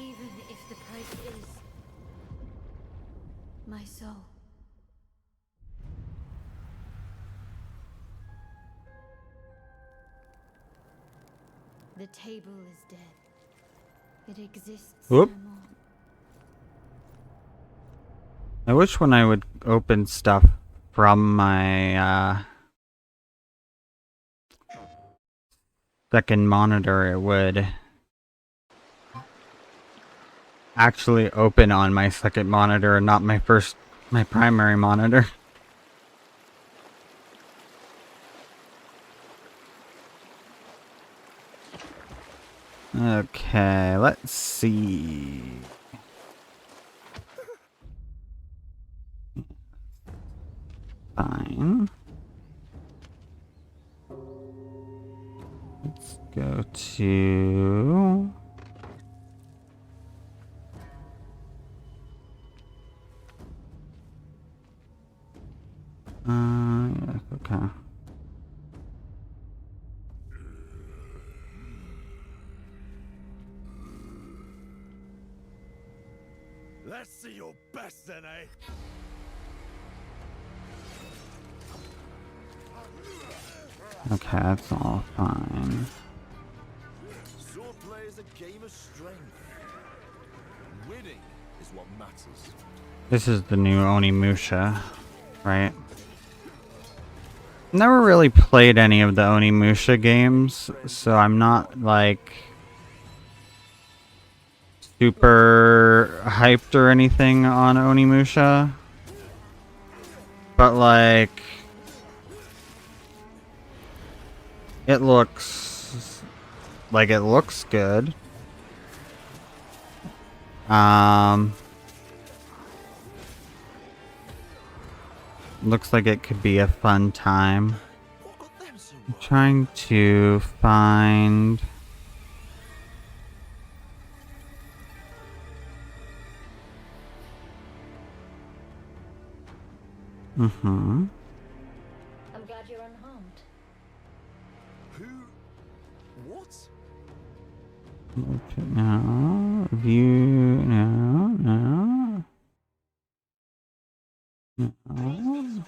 Even if the price is my soul. The table is dead. It exists Whoop. no more. I wish when I would open stuff from my second monitor, it would actually open on my second monitor and not my primary monitor. Okay, let's see. Fine. Let's go to... yeah, okay. Let's see your best then, eh? Okay, that's all fine. Swordplay is a game of strength. Winning is what matters. This is the new Onimusha, right? Never really played any of the Onimusha games, so I'm not like super hyped or anything on Onimusha. But like it looks good. Looks like it could be a fun time. What got them so I'm trying to find... I'm glad you're unharmed. Who? What? No, view, no. No.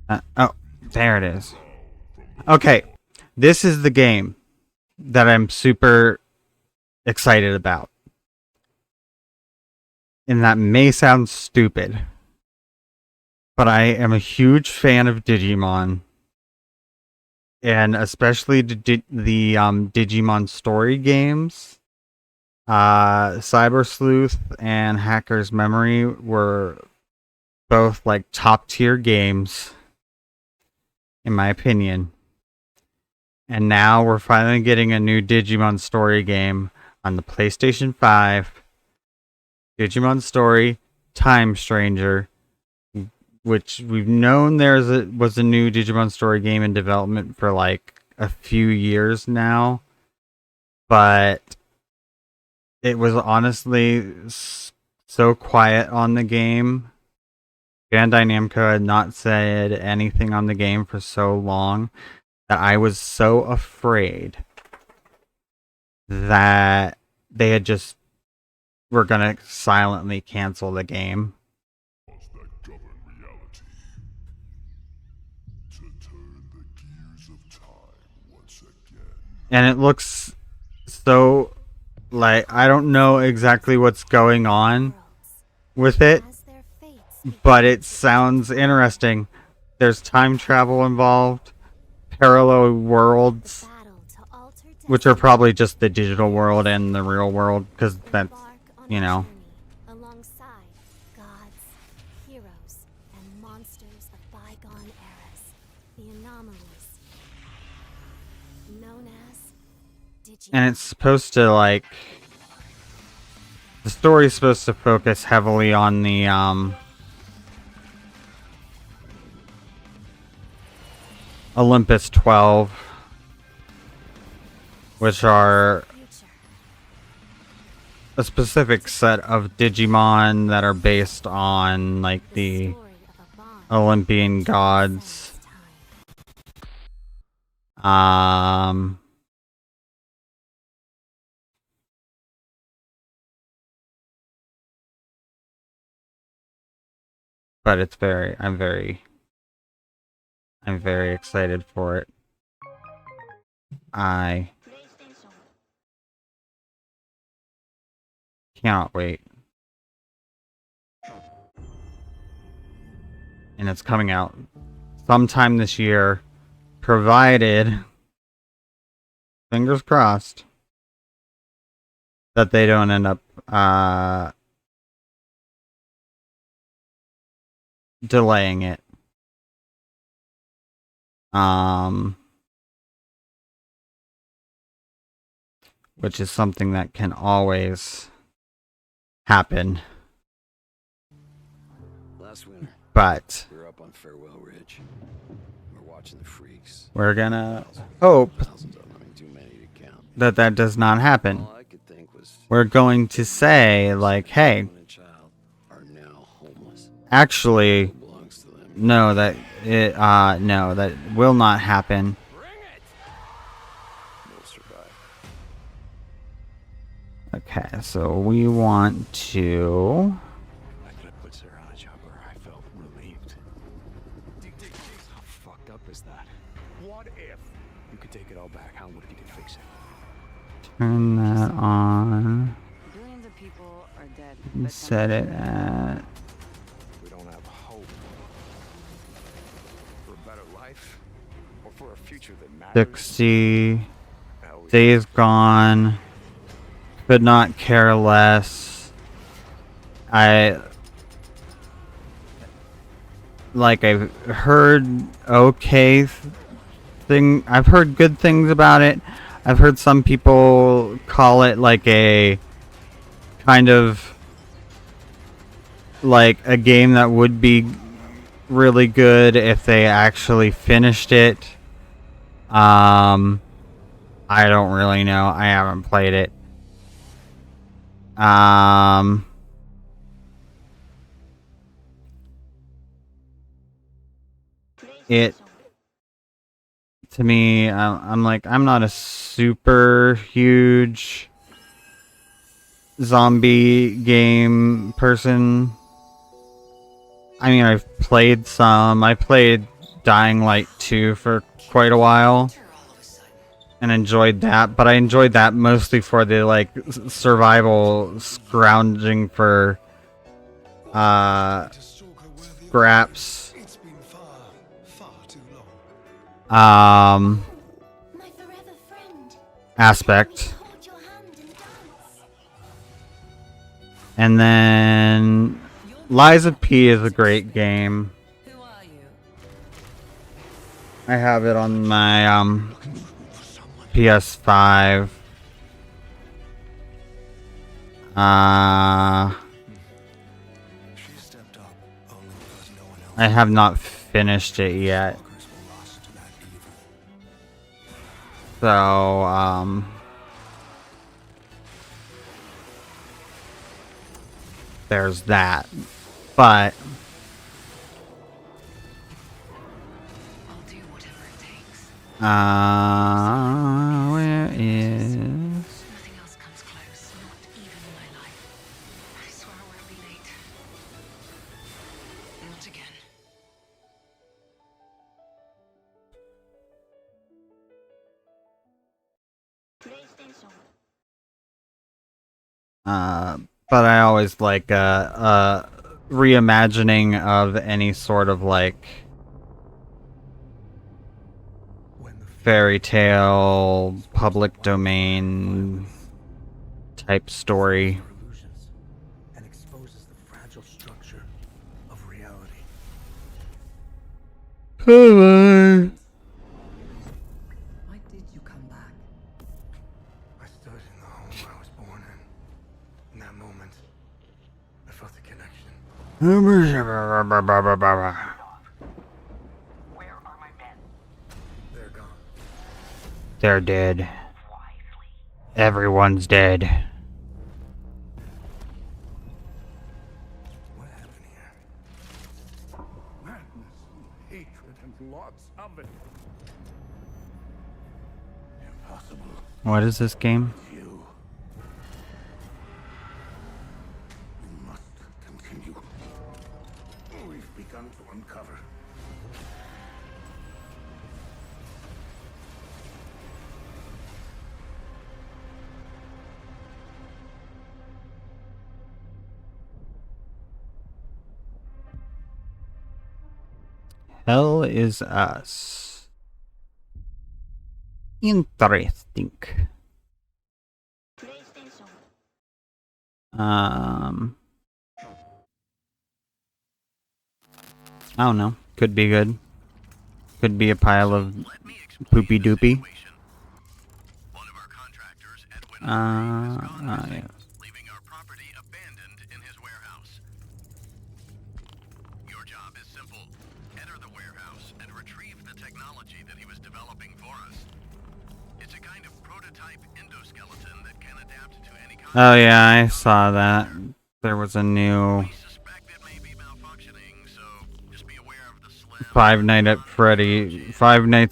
Oh, there it is. Okay, this is the game that I'm super excited about. And that may sound stupid, but I am a huge fan of Digimon. And especially the Digimon story games. Cyber Sleuth and Hacker's Memory were both like top tier games, in my opinion. And now we're finally getting a new Digimon story game on the PlayStation 5. Digimon Story Time Stranger, which we've known was a new Digimon story game in development for like a few years now, but it was honestly so quiet on the game. Bandai Namco had not said anything on the game for so long that I was so afraid that they had just were gonna silently cancel the game. That govern reality. To turn the gears of time once again. And it looks so like I don't know exactly what's going on with it, As their fates but it sounds interesting. There's time travel involved, parallel worlds, battle to alter which are probably just the digital world and the real world, because that's, you know. Alongside gods, heroes, and monsters of bygone eras, the anomalies known as Digimon. And it's supposed to like the story's supposed to focus heavily on the Olympus 12, which are a specific set of Digimon that are based on like the Olympian gods. But it's I'm very excited for it. I cannot wait. And it's coming out sometime this year, provided, fingers crossed, that they don't end up delaying it. Which is something that can always happen. Last winter, But we were up on Farewell Ridge. We're watching the freaks. we're gonna hope Thousands of them, I mean, too many to count. that does not happen. All I could think was, We're going to say, like, hey, woman and child are now homeless. actually, It belongs to them. no, that will not happen. They'll survive. Okay, so we want to. I could have put Sarah on a job where I felt relieved. How fucked up is that? What if you could take it all back? How would you could fix it? Turn that on. Billions of people are dead. And but set it at We don't have hope for a better life or for a future that matters. 60. Hell, we Days Gone. Could not care less. I've heard I've heard good things about it. I've heard some people call it like a kind of like a game that would be really good if they actually finished it. I don't really know. I haven't played it. It to me, I'm like, I'm not a super huge zombie game person. I mean, I've played some. I played Dying Light 2 for quite a while and enjoyed that, but I enjoyed that mostly for the like survival scrounging for scraps My forever friend. aspect. Hold your hand and dance. And then Lies of P is a great game. Who are you? I have it on my PS5. She stepped up only because no one else I have not finished it yet. walkers were lost to that evil. So, there's that. But I'll do whatever it takes. where is Nothing else comes close, not even my life. I swear I won't be late. Not again. but I always like reimagining of any sort of like When the fairy tale, public domain type story. illusions and exposes the fragile structure of reality. Why did you come back? I stood in the home I was born in. In that moment, I felt a connection. They're gone. They're dead. Everyone's dead. What happened here? Madness, hatred, and lots of it. Impossible. What is this game? You must continue. We've begun to uncover. Hell is Us. Interesting. I don't know. Could be good. Could be a pile of poopy doopy. One of our contractors, Edwin, Yeah. leaving our property abandoned in his warehouse. Your job is simple. Enter the warehouse and retrieve the technology that he was developing for us. It's a kind of prototype endoskeleton that can adapt to any kind Oh yeah, I saw that. There was a new We suspect it may be malfunctioning, so just be aware of the slim Five Nights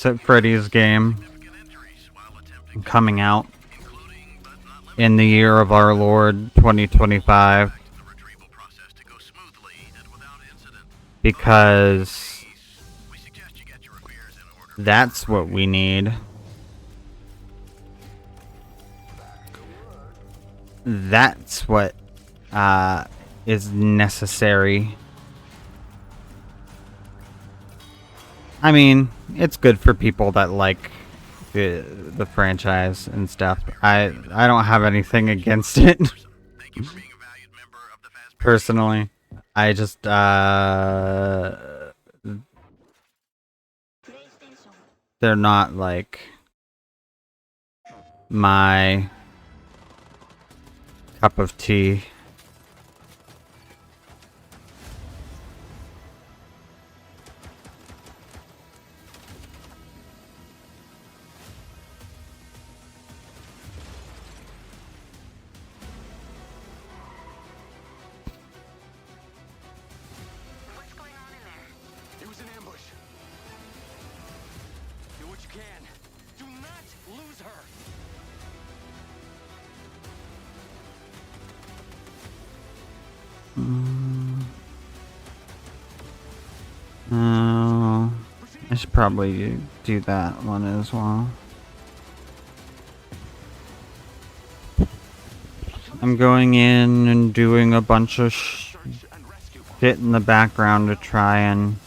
at Freddy's game significant injuries while attempting coming out including but not limited in the year of our Lord 2025 to the retrieval process to go smoothly and without incident. because We suggest you get your affairs in order. that's what we need. That's what is necessary. I mean, it's good for people that like the franchise and stuff. I don't have anything against it Thank you for being a valued member of the Fazbear. personally. I just they're not like my cup of tea. What's going on in there? It was an ambush. Do what you can. Do not lose her. should probably do that one as well. I'm going in and doing a bunch of shit in the background to try and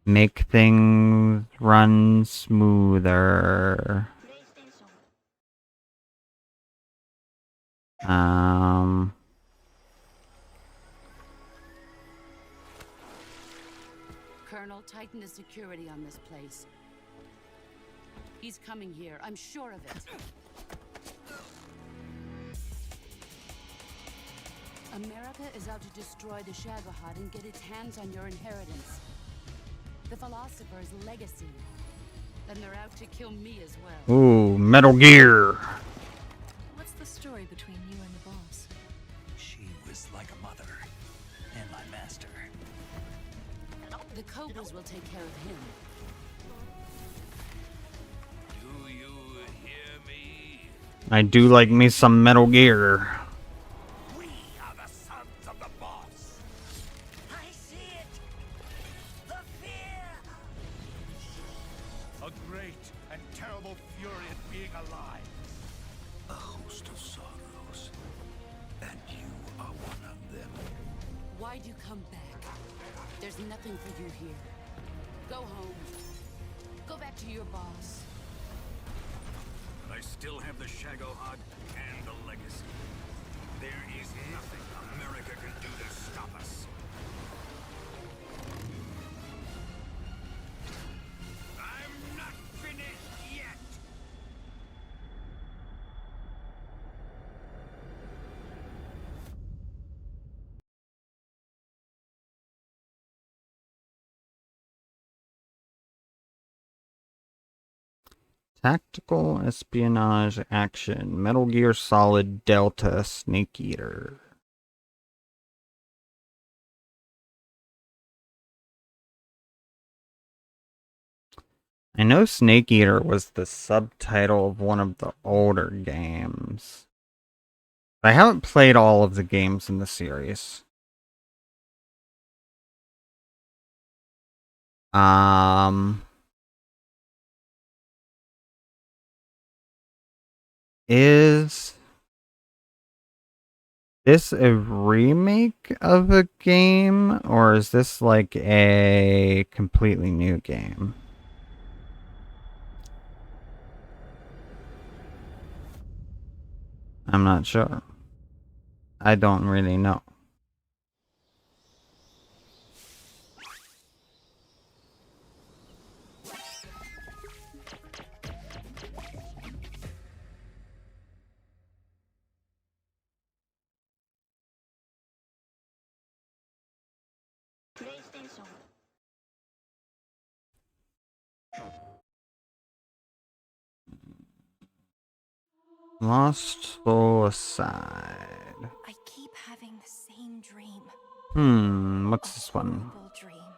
make things run smoother. Colonel, tighten the security on this place. He's coming here, I'm sure of it. America is out to destroy the Shagohod and get its hands on your inheritance. The Philosopher's legacy. Then they're out to kill me as well. Ooh, Metal Gear. What's the story between you and the boss? She was like a mother. And my master. The Cobras will take care of him. Do you hear me? I do like me some Metal Gear. We are the sons of the boss. I see it. The fear. A great and terrible fury at being alive. A host of sorrows. And you are one of them. Why'd you come back? There's nothing for you here. Go home. Go back to your boss. I still have the Shagohod and the legacy. There is nothing America can do to stop us. I'm not finished yet! Tactical espionage action. Metal Gear Solid Delta Snake Eater. I know Snake Eater was the subtitle of one of the older games. I haven't played all of the games in the series. Is this a remake of a game, or is this like a completely new game? I'm not sure. I don't really know. Lost Soul Aside. I keep having the same dream. What's this one? Horrible dream.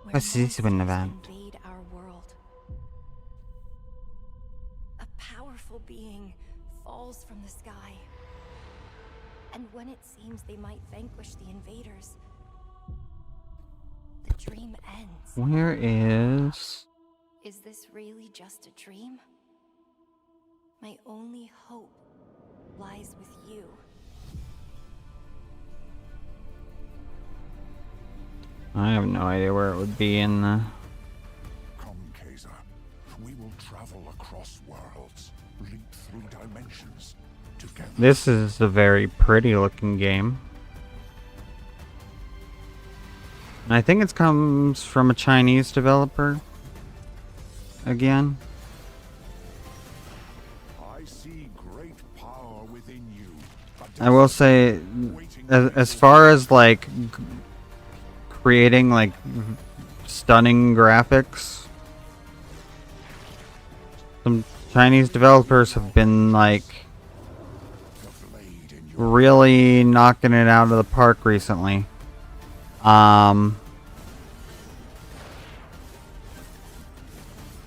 Where What's this one monsters about? invade our world. A powerful being falls from the sky. And when it seems they might vanquish the invaders, the dream ends. Where is... Is this really just a dream? My only hope lies with you. I have no idea where it would be in the... Come, Kaiser. We will travel across worlds, leap through dimensions, together. This is a very pretty looking game. And I think it comes from a Chinese developer. Again. I see great power within you. I will say, as far as like creating like stunning graphics, some Chinese developers have been like really knocking it out of the park recently. And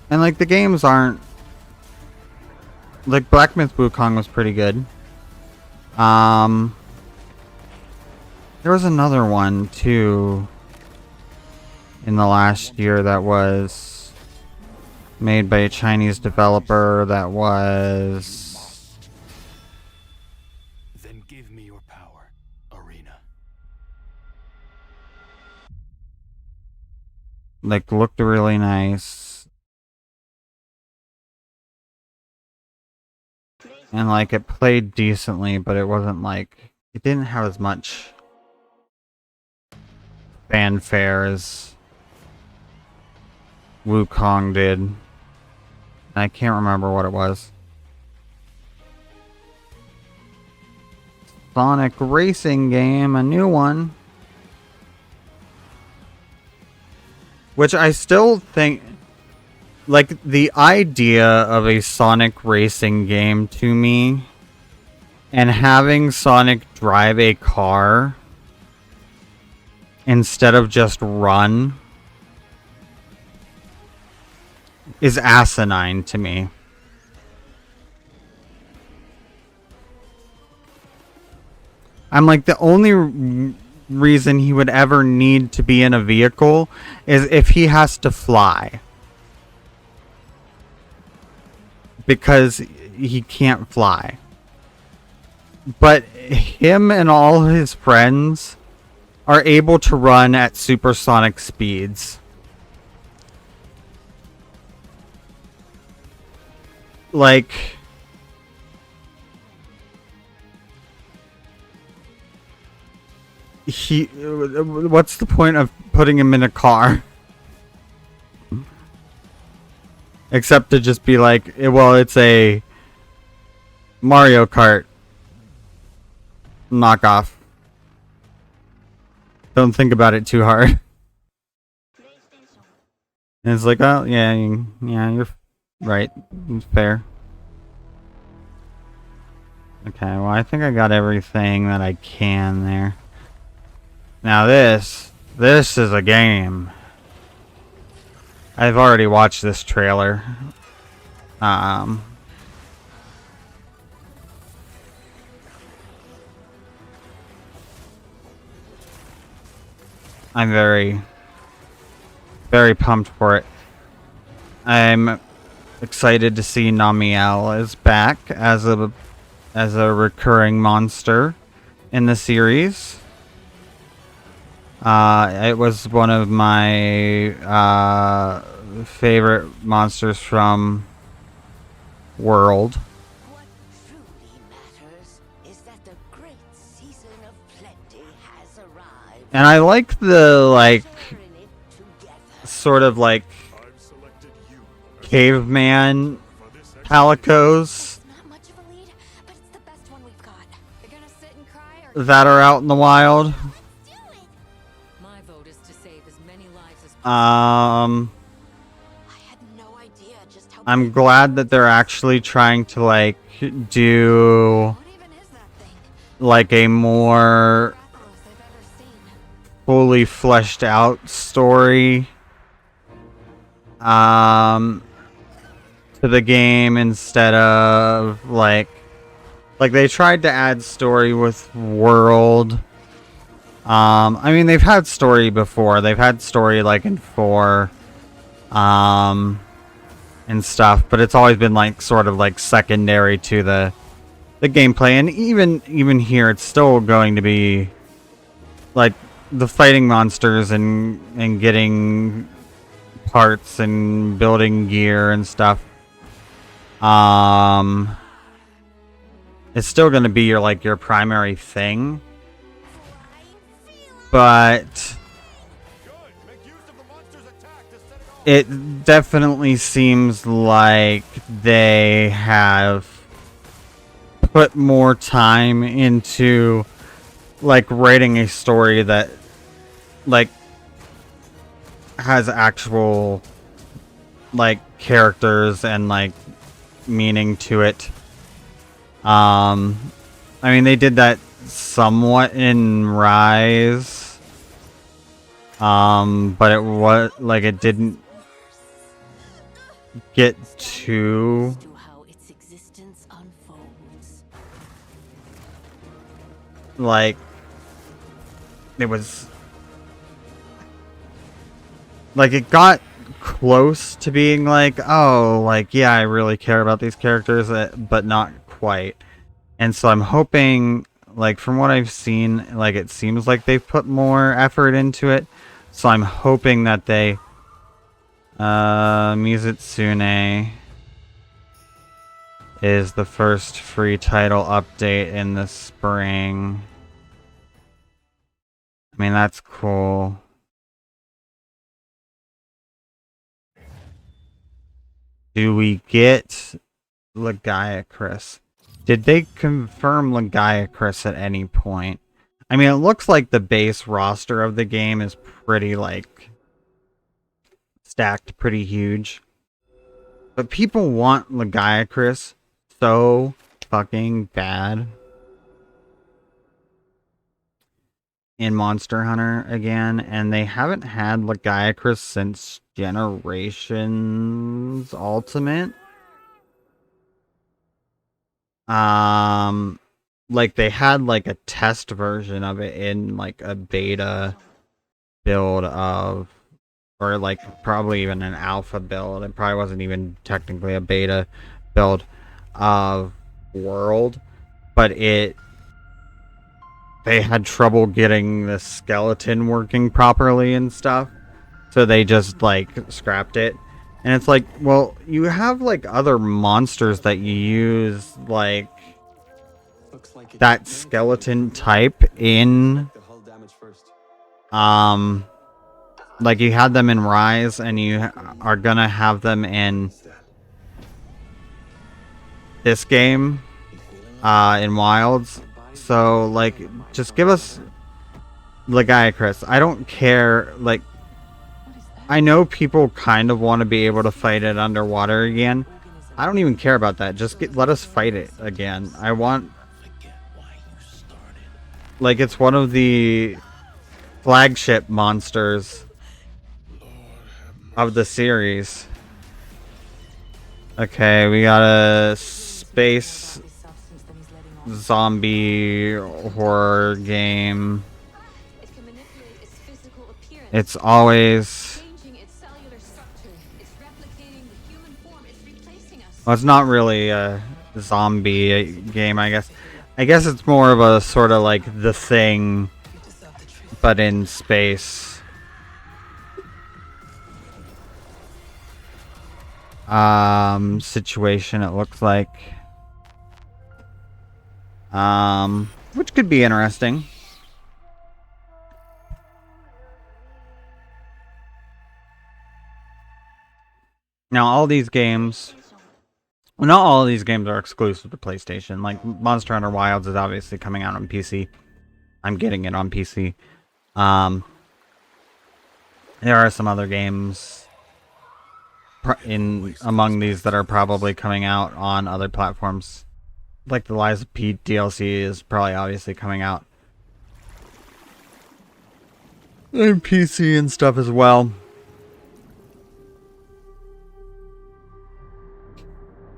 like the games aren't like Black Myth Wukong was pretty good. There was another one too in the last year that was made by a Chinese developer that was... Then give me your power, Arena. like looked really nice. And like it played decently, but it wasn't like... It didn't have as much fanfare as Wukong did. I can't remember what it was. Sonic racing game, a new one. Which I still think... Like, the idea of a Sonic racing game to me, and having Sonic drive a car instead of just run, is asinine to me. I'm like, the only reason he would ever need to be in a vehicle is if he has to fly. Because he can't fly. But him and all his friends are able to run at supersonic speeds. Like... What's the point of putting him in a car? Except to just be like, well, it's a Mario Kart knockoff. Don't think about it too hard. And it's like, oh, yeah, you're right. It's fair. Okay, well, I think I got everything that I can there. Now this is a game. I've already watched this trailer. I'm very, very pumped for it. I'm excited to see Namiel is back as a recurring monster in the series. It was one of my favorite monsters from World. What truly matters is that the great season of plenty has arrived. And I like the, like, Share in it together. sort of like caveman palicos Not much of a lead, but it's the best one we've got. You're gonna sit and cry or that are out in the wild. do it? My vote is to save as many lives as I had no idea just how I'm glad that they're actually trying to like do What even is that thing? like a more Rathalos I've ever seen. fully fleshed out story to the game instead of like they tried to add story with World. I mean, they've had story before. They've had story like in 4 and stuff, but it's always been like sort of like secondary to the gameplay. And even here, it's still going to be like the fighting monsters and getting parts and building gear and stuff. It's still going to be your primary thing, but it definitely seems like they have put more time into like writing a story that like has actual like characters and like meaning to it. I mean, they did that somewhat in Rise, but it was like it didn't get too To how its existence unfolds. like it was like it got close to being like, oh, like, yeah, I really care about these characters, but not quite. And so I'm hoping, like, from what I've seen, like, it seems like they've put more effort into it. So I'm hoping that they Mizitsune is the first free title update in the spring. I mean, that's cool. Do we get Legiacris? Did they confirm Legiacris at any point? I mean, it looks like the base roster of the game is pretty, like, stacked pretty huge. But people want Legiacris so fucking bad in Monster Hunter again, and they haven't had Legiacris since Generations Ultimate. Like they had like a test version of it in like a beta build of, or like probably even an alpha build. It probably wasn't even technically a beta build of World, but they had trouble getting the skeleton working properly and stuff, so they just like scrapped it. And it's like, well, you have like other monsters that you use like that skeleton type in, like you had them in Rise, and you are gonna have them in this game, in Wilds. So like, just give us Legiacris. I don't care. Like, I know people kind of want to be able to fight it underwater again. I don't even care about that. Just let us fight it again. I want, like, it's one of the flagship monsters of the series. Okay, we got a space zombie horror game. It's always... well, it's not really a zombie game, I guess. I guess it's more of a sort of like The Thing, but in space. Situation, it looks like. Which could be interesting. Now, all these games... well, not all of these games are exclusive to PlayStation. Like, Monster Hunter Wilds is obviously coming out on PC. I'm getting it on PC. There are some other games among these that are probably coming out on other platforms. Like the Lies of P DLC is probably obviously coming out on PC and stuff as well.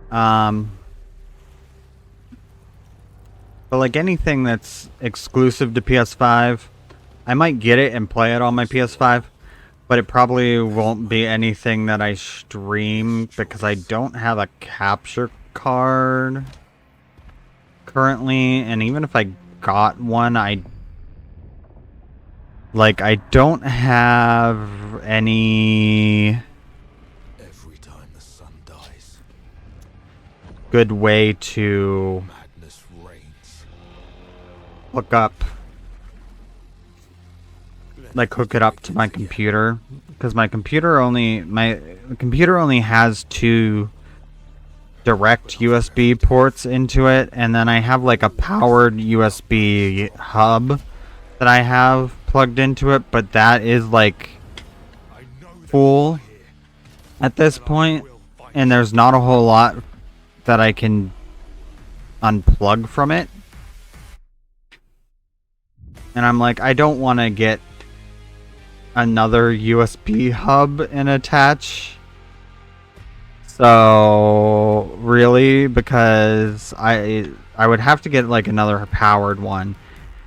But like anything that's exclusive to PS5, I might get it and play it on my PS5, but it probably won't be anything that I stream because I don't have a capture card currently, and even if I got one, I don't have any good way to hook it up to my computer, because my computer only has 2 direct USB ports into it, and then I have like a powered USB hub that I have plugged into it, but that is like full at this point, and there's not a whole lot that I can unplug from it. And I'm like, I don't want to get another USB hub and attach. So really, because I would have to get like another powered one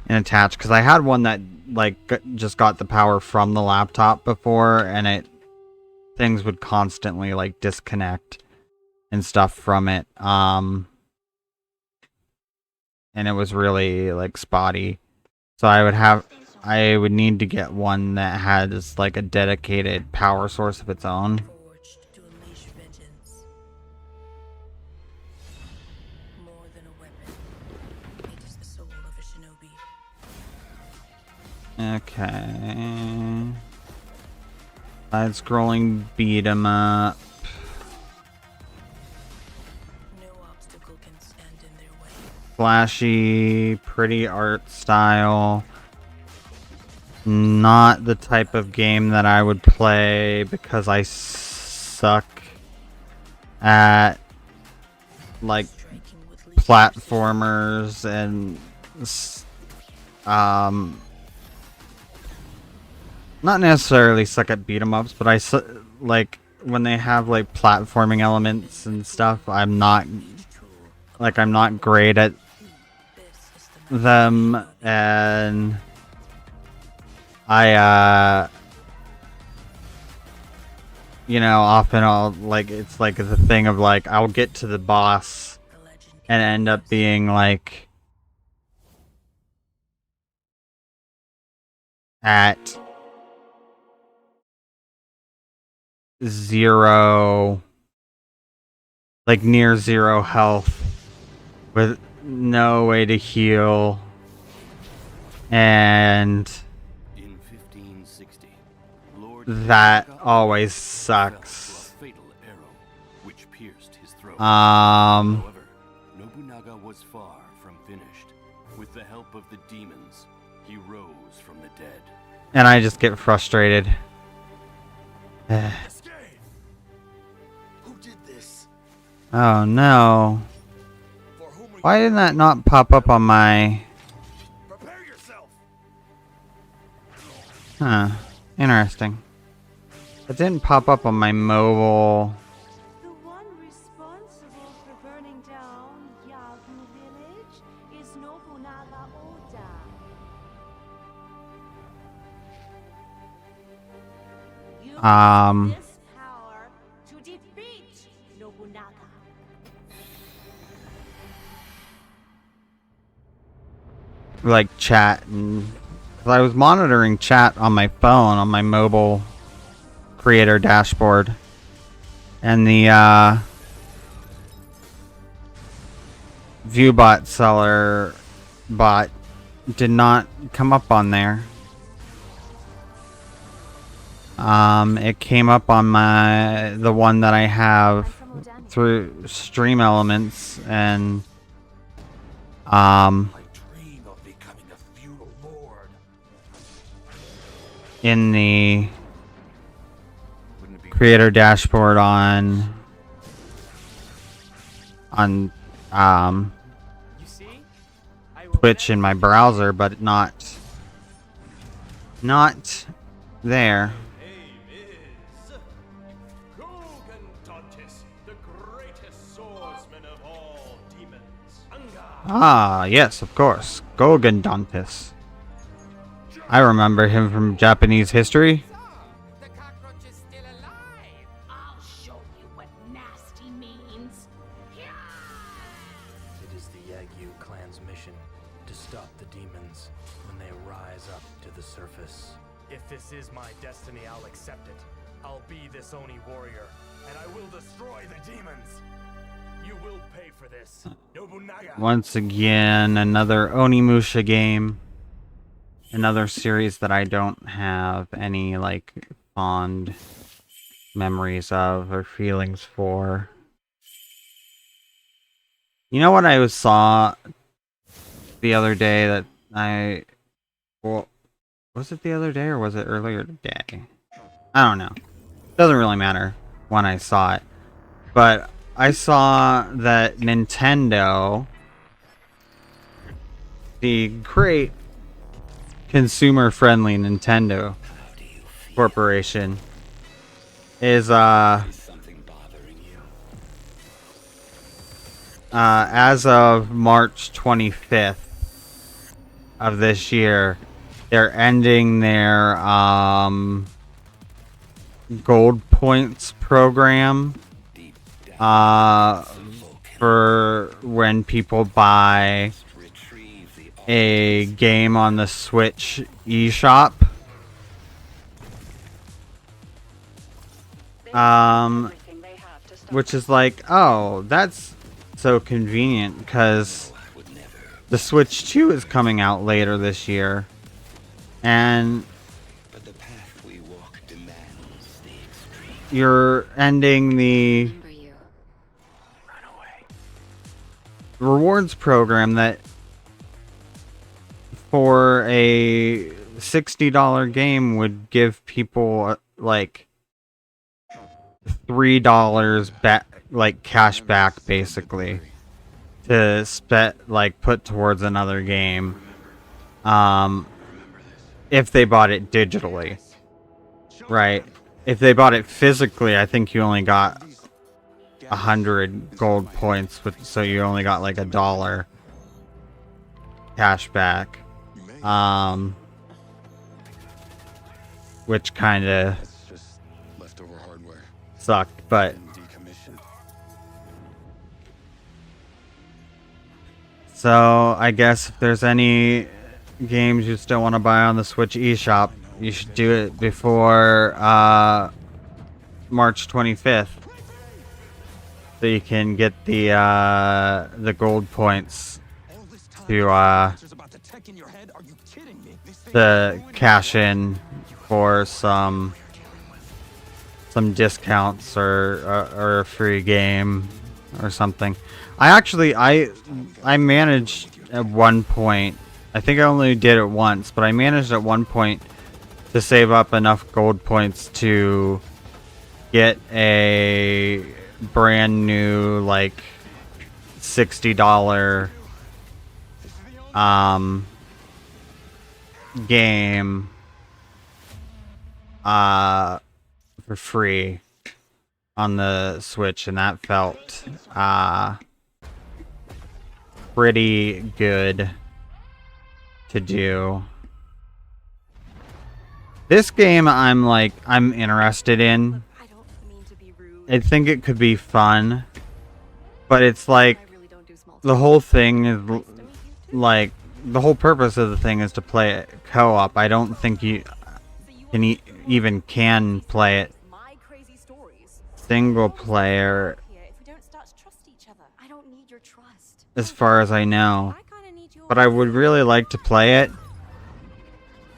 and attach, because I had one that like just got the power from the laptop before, and things would constantly like disconnect and stuff from it. And it was really like spotty. So I would need to get one that has like a dedicated power source of its own. Forged to unleash vengeance. More than a weapon, it is the soul of a shinobi. Okay. Side-scrolling beat 'em up. No obstacle can stand in their way. Flashy, pretty art style. Not the type of game that I would play because I suck at like platformers and not necessarily suck at beat 'em ups, but like when they have like platforming elements and stuff, I'm not great at them, and I you know, often I'll like, it's like the thing of like I'll get to the boss and end up being like at zero, like near zero health with no way to heal, and In 1560, Lord that always sucks. fell to a fatal arrow, which pierced his throat. Um, However, Nobunaga was far from finished. With the help of the demons, he rose from the dead. and I just get frustrated. Escape! Who did this? Oh no. For whom are Why you? did that not pop up on my... Prepare yourself! Huh. Interesting. It didn't pop up on my mobile. The one responsible for burning down Yagu village is Nobunaga Oda. You use this power to defeat Nobunaga. Like chat and... 'cause I was monitoring chat on my phone, on my mobile creator dashboard. And the ViewBot seller bot did not come up on there. It came up on the one that I have through Stream Elements, and I dream of becoming a feudal lord. in the creator dashboard on You see? Twitch in my browser, but not there. The greatest swordsman of all demons. Ah, yes, of course. Gogen Dantis. I remember him from Japanese history. The cockroach is still alive. I'll show you what nasty means. It is the Yagyu clan's mission to stop the demons when they rise up to the surface. If this is my destiny, I'll accept it. I'll be this Oni warrior, and I will destroy the demons. You will pay for this, Nobunaga. Once again, another Onimusha game. Another series that I don't have any, like, fond memories of or feelings for. You know what I saw the other day that well, was it the other day or was it earlier today? I don't know. Doesn't really matter when I saw it. But I saw that Nintendo, the great consumer-friendly Nintendo Corporation, is as of March 25th of this year, they're ending their gold points program for when people buy a game on the Switch eShop. Which is like, oh, that's so convenient because the Switch 2 is coming out later this year. And you're ending the rewards program that for a $60 game would give people like $3 back, like cash back, basically, to put towards another game. If they bought it digitally, right? If they bought it physically, I think you only got 100 gold points, so you only got like $1 cash back. Which kind of sucked, but so I guess if there's any games you still want to buy on the Switch eShop, you should do it before March 25th, so you can get the gold points to cash in for some discounts or a free game or something. I managed at one point. I think I only did it once, but I managed at one point to save up enough gold points to get a brand new like $60 game for free on the Switch, and that felt pretty good to do. This game I'm interested in. I think it could be fun, but it's like the whole thing is like the whole purpose of the thing is to play it co-op. I don't think you can even play it single player, as far as I know. But I would really like to play it.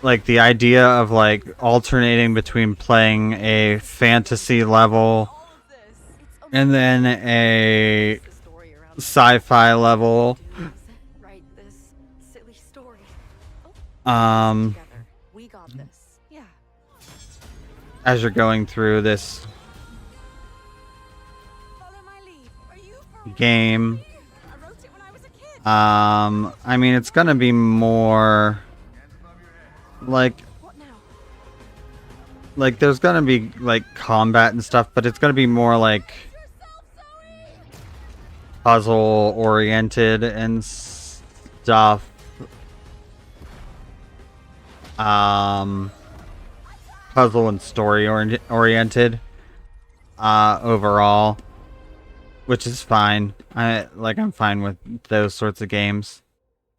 Like the idea of like alternating between playing a fantasy level and then a sci-fi level. As you're going through this game, I mean, it's gonna be more like there's gonna be like combat and stuff, but it's gonna be more like puzzle oriented and stuff. Puzzle and story oriented overall, which is fine. I'm fine with those sorts of games.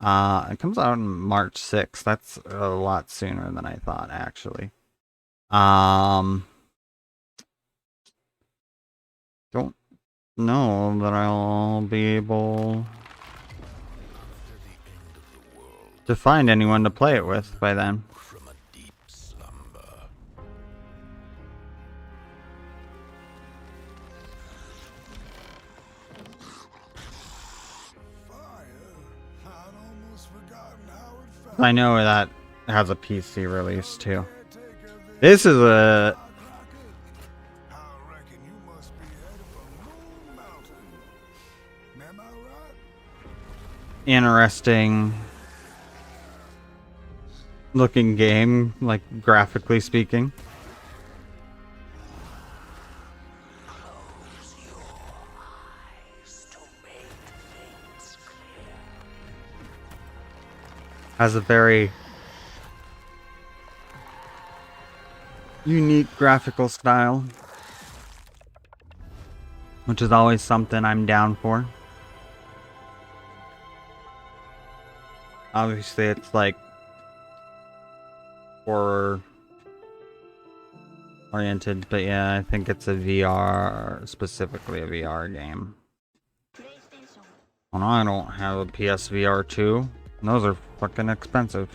It comes out on March 6th. That's a lot sooner than I thought, actually. Don't know that I'll be able to find anyone to play it with by then. I know that has a PC release too. This is a interesting looking game, like graphically speaking. Has a very unique graphical style, which is always something I'm down for. Obviously, it's like horror oriented, but yeah, I think it's a VR, specifically a VR game. And I don't have a PSVR 2. And those are fucking expensive.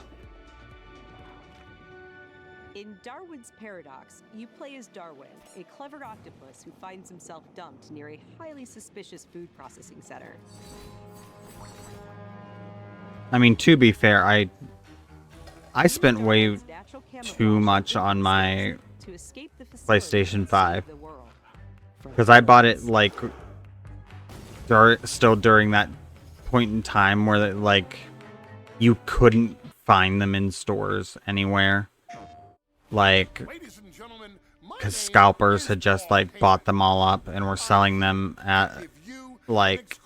In Darwin's Paradox, you play as Darwin, a clever octopus who finds himself dumped near a highly suspicious food processing center. I mean, to be fair, I spent way too much on my PlayStation 5. Because I bought it, like, still during that point in time where, like, you couldn't find them in stores anywhere. Like, because scalpers had just, like, bought them all up and were selling them at, like,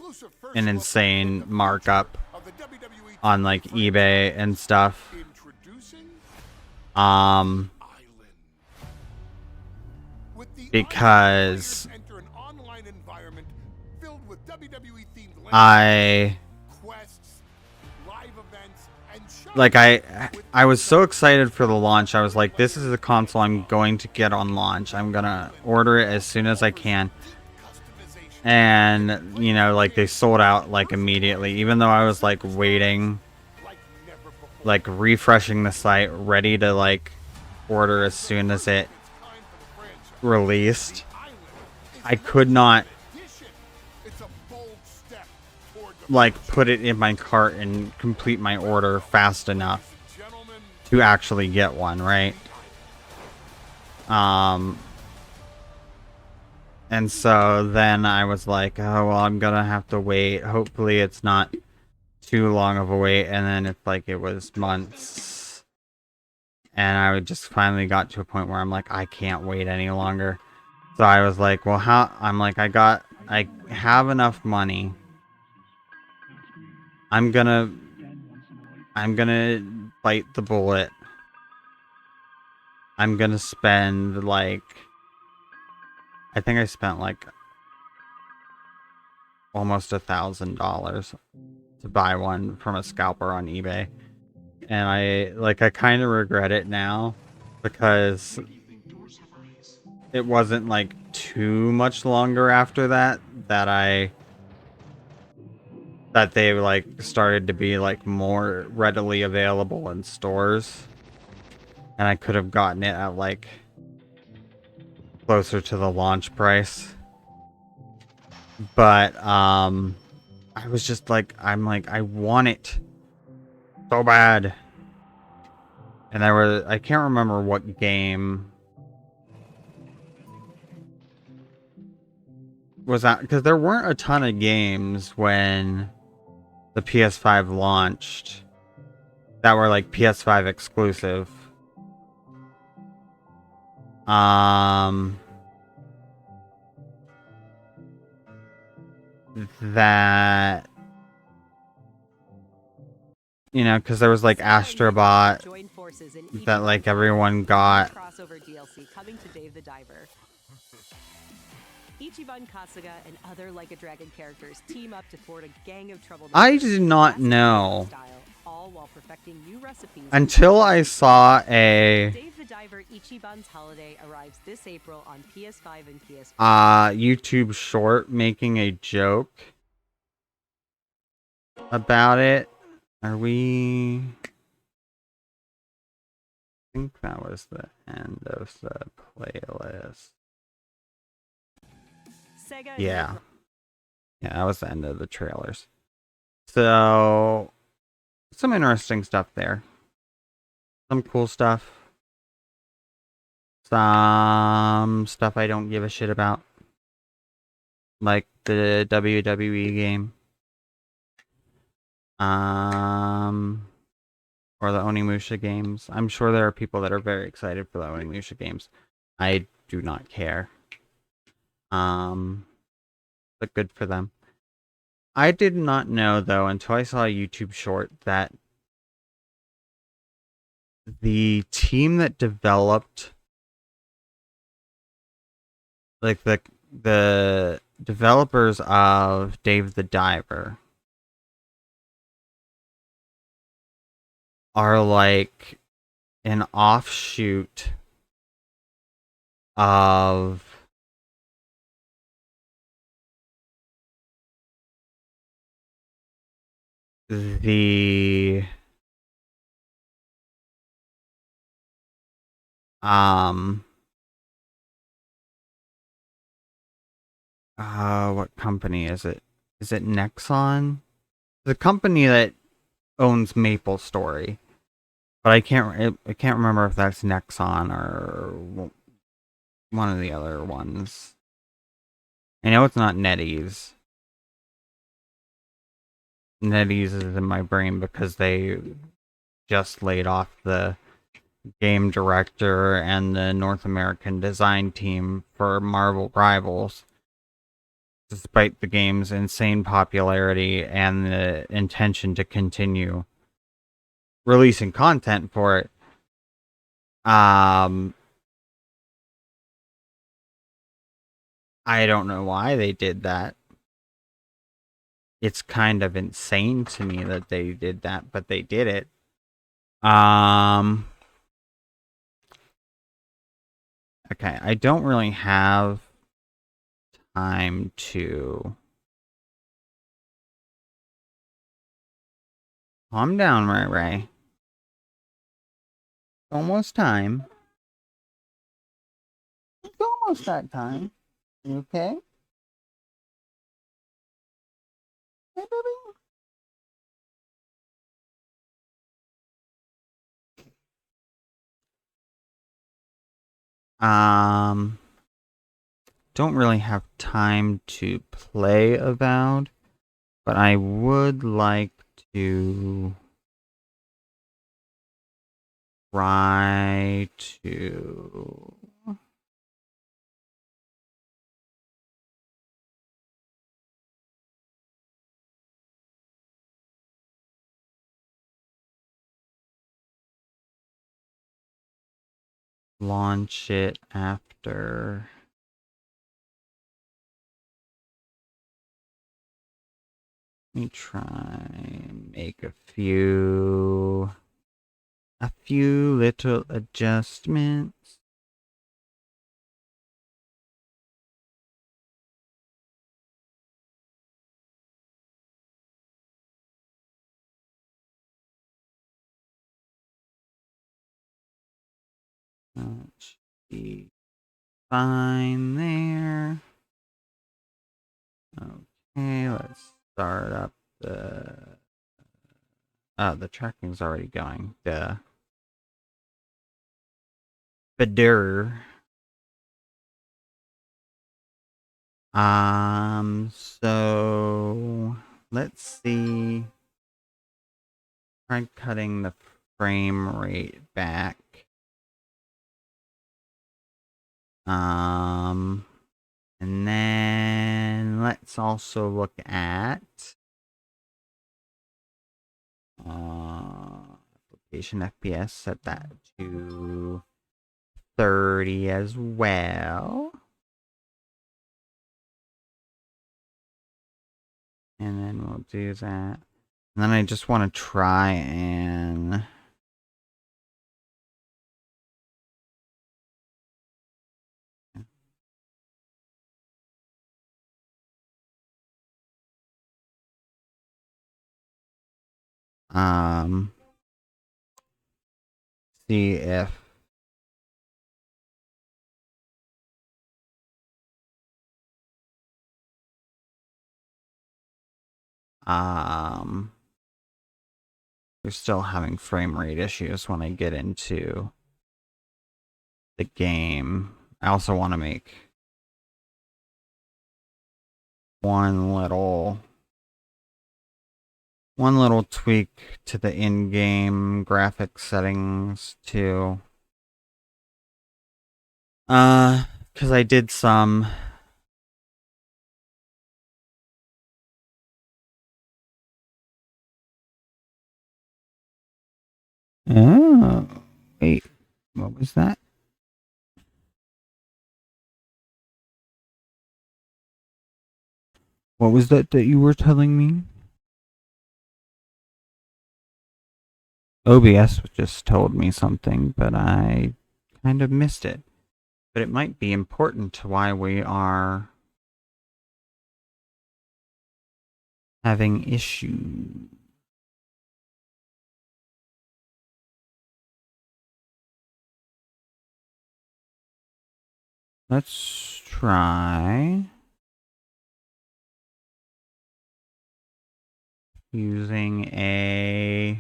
an insane markup on, like, eBay and stuff. Because I was so excited for the launch. I was like, this is a console I'm going to get on launch. I'm gonna order it as soon as I can. And, you know, like, they sold out, like, immediately. Even though I was, like, waiting, like, refreshing the site, ready to, like, order as soon as it released. I could not, like, put it in my cart and complete my order fast enough to actually get one, right? And so then I was like, oh, well, I'm gonna have to wait. Hopefully it's not too long of a wait. And then it's like, it was months. And I just finally got to a point where I'm like, I can't wait any longer. So I was like, well, I'm like, I have enough money. I'm gonna bite the bullet. I'm gonna spend, like, I think I spent, like, almost $1,000 to buy one from a scalper on eBay. And I kind of regret it now, because it wasn't, like, too much longer after that they, like, started to be, like, more readily available in stores. And I could have gotten it at, like, closer to the launch price. But, I was just like, I want it so bad. And I can't remember what game was that, because there weren't a ton of games when the PS5 launched that were, like, PS5 exclusive. That, you know, because there was, like, Astrobot that, like, everyone got. Crossover DLC coming to Dave the Diver. Ichiban Kasuga and other Like a Dragon characters team up to thwart a gang of troublemakers. I did not know all while perfecting new recipes until I saw a Dave the Diver Ichiban's Holiday arrives this April on PS5 and PS4. YouTube short making a joke about it. Are we? I think that was the end of the playlist. Yeah, that was the end of the trailers. So, some interesting stuff there. Some cool stuff. Some stuff I don't give a shit about. Like the WWE game. Or the Onimusha games. I'm sure there are people that are very excited for the Onimusha games. I do not care. But good for them. I did not know, though, until I saw a YouTube short, that the team that developed like the developers of Dave the Diver are like an offshoot of the what company is it? Is it Nexon? The company that owns MapleStory. But I can't remember if that's Nexon or one of the other ones. I know it's not NetEase. NetEase is in my brain because they just laid off the game director and the North American design team for Marvel Rivals, despite the game's insane popularity and the intention to continue releasing content for it. I don't know why they did that. It's kind of insane to me that they did that, but they did it. Okay, I don't really have time to calm down, Ray. Almost time. It's almost that time. You okay? Hey, baby. Don't really have time to play Avowed, but I would like to try to launch it after. Let me try make a few little adjustments. That should be fine there. Okay, let's start up the. Oh, the tracking's already going. The Badur. So let's see. Try cutting the frame rate back. And then let's also look at application FPS, set that to 30 as well. And then we'll do that. And then I just want to try and see if we're still having frame rate issues when I get into the game. I also want to make one little tweak to the in-game graphics settings too. Because I did some oh, wait, what was that? What was that you were telling me? OBS just told me something, but I kind of missed it. But it might be important to why we are having issues. Let's try using a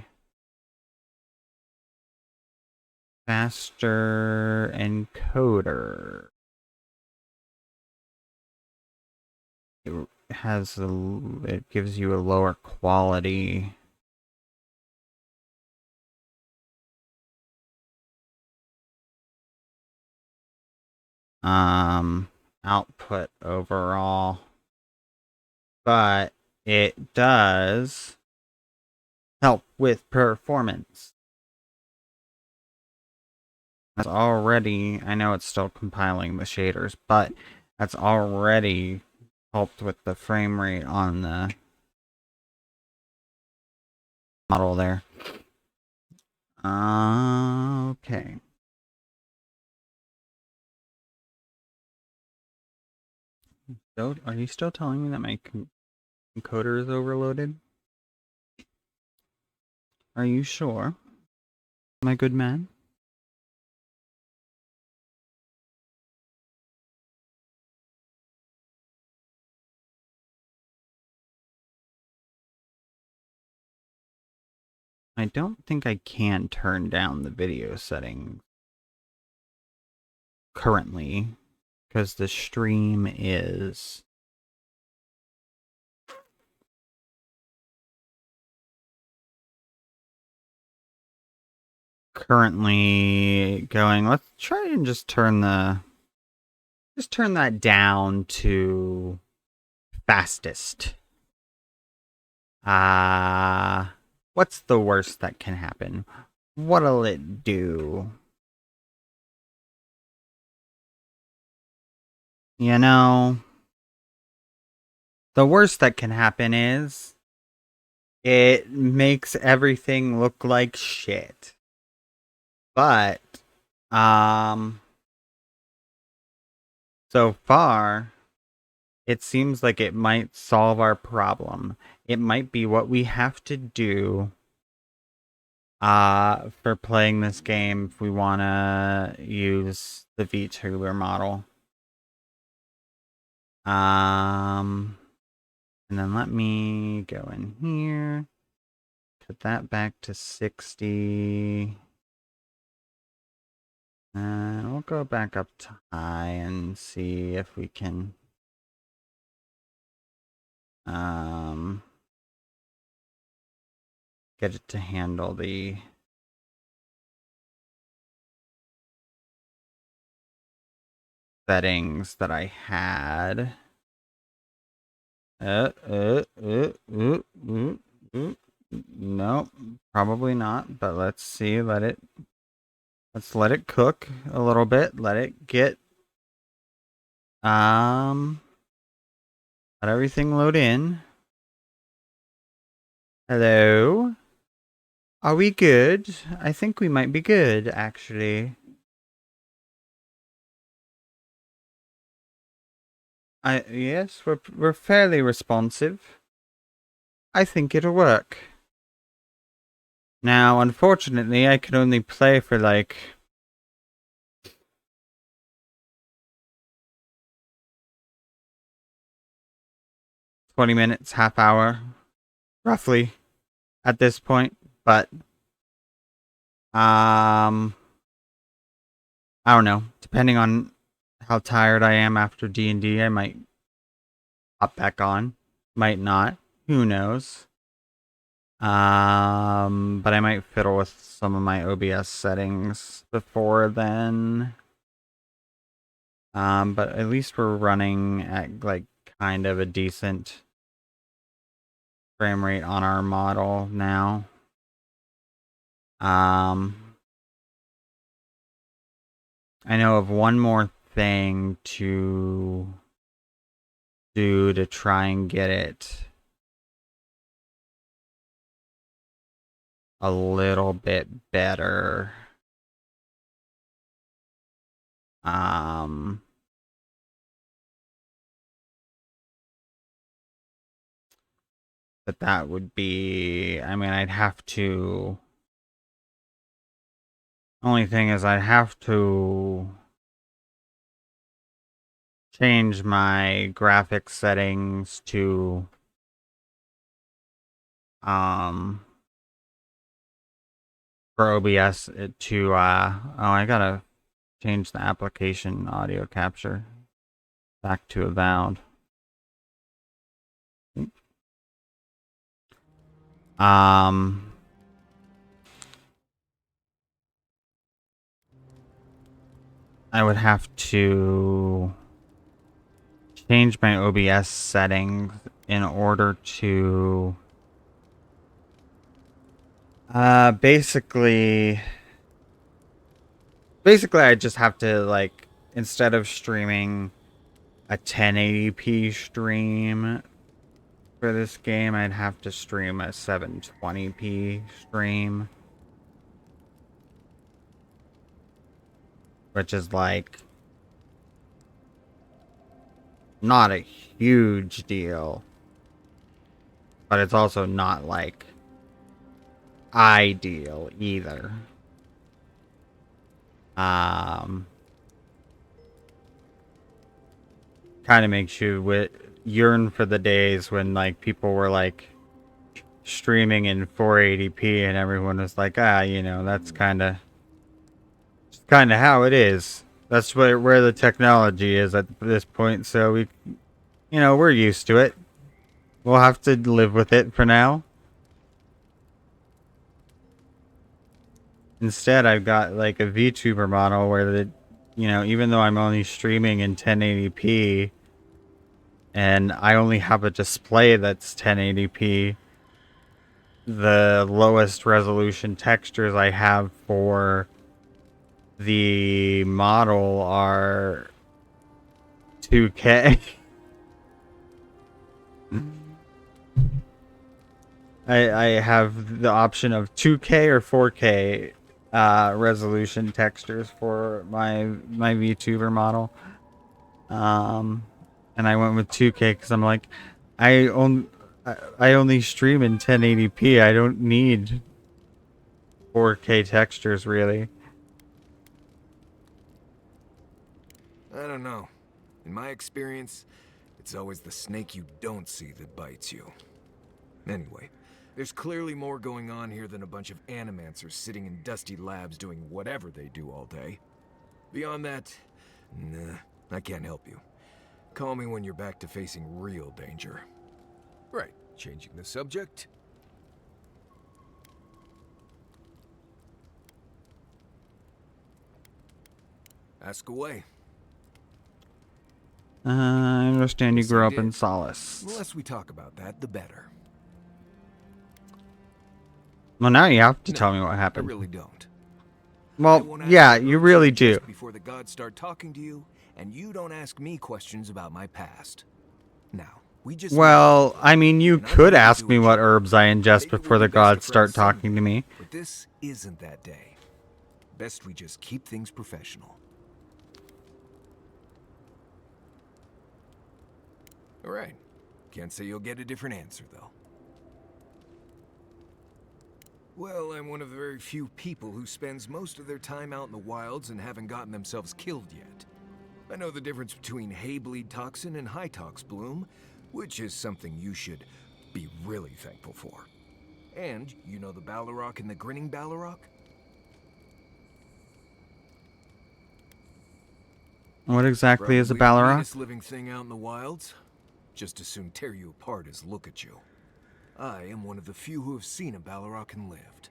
faster encoder. It gives you a lower quality output overall, but it does help with performance. That's already, I know it's still compiling the shaders, but that's already helped with the frame rate on the model there. Okay. So, are you still telling me that my encoder is overloaded? Are you sure, my good man? I don't think I can turn down the video setting currently, because the stream is currently going. Let's try and just turn that down to fastest. What's the worst that can happen? What'll it do? You know, the worst that can happen is it makes everything look like shit. But, so far, it seems like it might solve our problem. It might be what we have to do for playing this game if we want to use the VTuber model. And then let me go in here, put that back to 60. And we'll go back up to high and see if we can get it to handle the settings that I had. No, probably not, but let's see, let's let it cook a little bit, let it get, let everything load in. Hello? Are we good? I think we might be good, actually. Yes, we're fairly responsive. I think it'll work. Now, unfortunately, I can only play for like 20 minutes, half hour, roughly, at this point. But, I don't know. Depending on how tired I am after D&D, I might hop back on. Might not. Who knows? But I might fiddle with some of my OBS settings before then. But at least we're running at like kind of a decent frame rate on our model now. I know of one more thing to do to try and get it a little bit better. But that would be, I mean, I'd have to, only thing is I'd have to change my graphics settings to, for OBS to, oh, I gotta change the application audio capture back to Avowed. I would have to change my OBS settings in order to basically I just have to, like, instead of streaming a 1080p stream for this game, I'd have to stream a 720p stream, which is like not a huge deal, but it's also not like ideal either. Kind of makes you yearn for the days when, like, people were like streaming in 480p and everyone was like, you know, that's kind of how it is. That's where the technology is at this point, so we, you know, we're used to it. We'll have to live with it for now. Instead, I've got like a VTuber model where the, you know, even though I'm only streaming in 1080p and I only have a display that's 1080p, the lowest resolution textures I have for the model are 2K. I have the option of 2K or 4K resolution textures for my VTuber model. And I went with 2K because I'm like, I only stream in 1080p. I don't need 4K textures, really. I don't know. In my experience, it's always the snake you don't see that bites you. Anyway, there's clearly more going on here than a bunch of animancers sitting in dusty labs doing whatever they do all day. Beyond that, nah, I can't help you. Call me when you're back to facing real danger. Right, changing the subject. Ask away. I understand you grew up in Solace. The less we talk about that, the better. Well, now you have to tell me what happened. I really don't. Well, yeah, you really do. Before the gods start talking to you, and you don't ask me questions about my past. Now, we just. Well, I mean, you could ask me what herbs I ingest before the gods start talking to me. But this isn't that day. Best we just keep things professional. All right. Can't say you'll get a different answer, though. Well, I'm one of the very few people who spends most of their time out in the wilds and haven't gotten themselves killed yet. I know the difference between hay-bleed toxin and high-tox bloom, which is something you should be really thankful for. And you know the Balrog and the grinning Balrog? What exactly is a Balrog? The meanest living thing out in the wilds. Just as soon tear you apart as look at you. I am one of the few who have seen a Balrog and lived.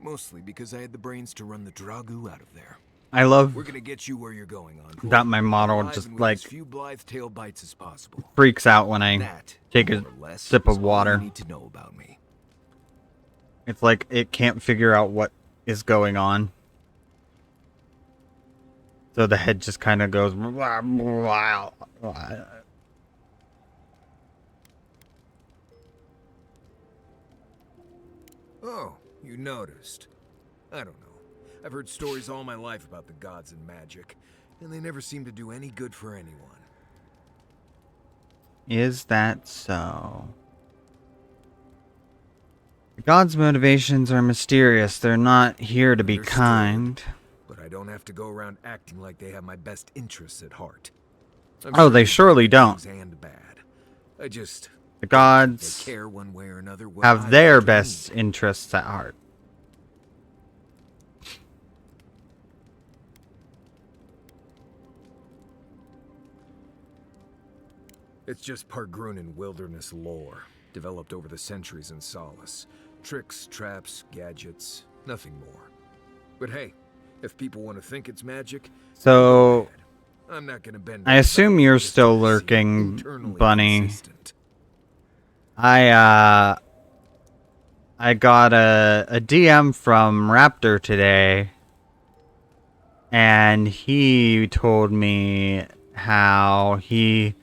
Mostly because I had the brains to run the Dragu out of there. I love We're gonna get you where you're going on. that my model just, like, as few blithe tail bites as possible. freaks out when I take a sip of water. You need to know about me. It's like it can't figure out what is going on. So the head just kind of goes... Oh, you noticed. I don't know. I've heard stories all my life about the gods and magic, and they never seem to do any good for anyone. Is that so? The gods' motivations are mysterious. They're not here to be kind. But I don't have to go around acting like they have my best interests at heart. Oh, they surely don't. And bad. I just The gods they care one way or another what have I their want to best mean. interests at heart. It's just Pargrunan wilderness lore, developed over the centuries in Solace. Tricks, traps, gadgets, nothing more. But hey, if people want to think it's magic, So, I'm not gonna bend. I assume you're still lurking, Bunny. Consistent. I got a DM from Raptor today, and he told me how he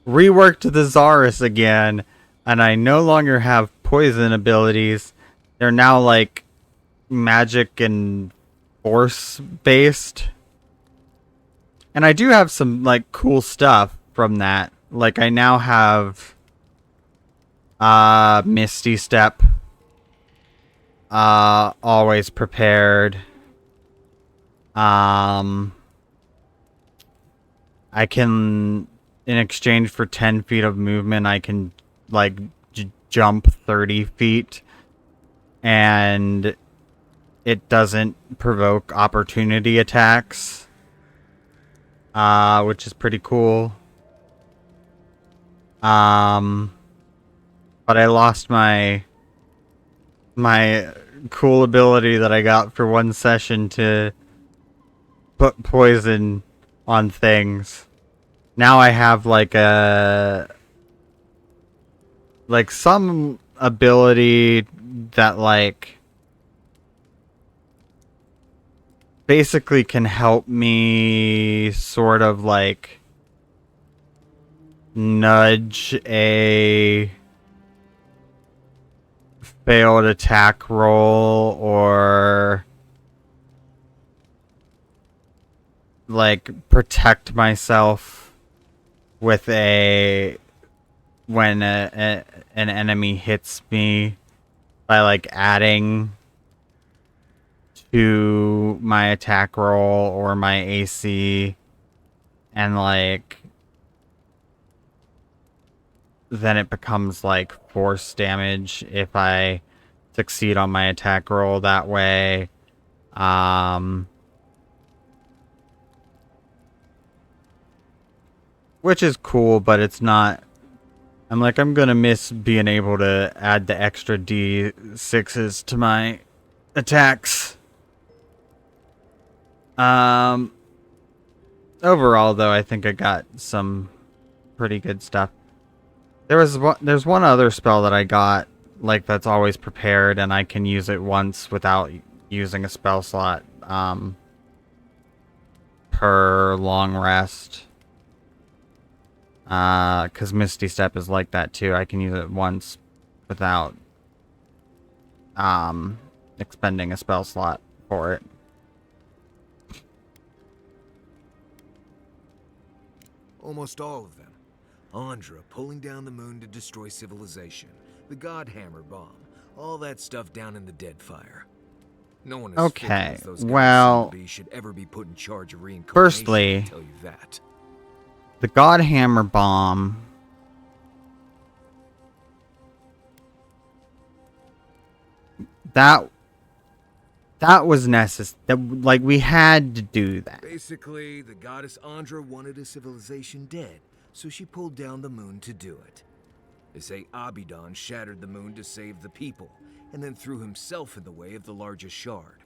reworked the Zarus again, and I no longer have poison abilities. They're now like magic and force based. And I do have some like cool stuff from that. Like I now have Misty Step. Always prepared. I can, in exchange for 10 feet of movement, I can like jump 30 feet, and it doesn't provoke opportunity attacks, which is pretty cool. But I lost my cool ability that I got for one session to put poison on things. Now I have like some ability that like basically can help me sort of like nudge a failed attack roll, or like protect myself with when an enemy hits me by like adding to my attack roll or my AC, and like then it becomes like force damage if I succeed on my attack roll that way. Which is cool, but it's not. I'm gonna miss being able to add the extra D6s to my attacks. Overall though, I think I got some pretty good stuff. There's one other spell that I got, like, that's always prepared, and I can use it once without using a spell slot, per long rest. 'Cause Misty Step is like that too. I can use it once without, expending a spell slot for it. Almost all of them. Andra pulling down the moon to destroy civilization. The God Hammer bomb. All that stuff down in the Deadfire. No one as fickle as those guys well, seem to be should ever be put in charge of reincarnation. Firstly, I tell you that. The God Hammer bomb that was necessary. Like, we had to do that. Basically, the goddess Andra wanted a civilization dead, so she pulled down the moon to do it. They say Abidan shattered the moon to save the people, and then threw himself in the way of the largest shard.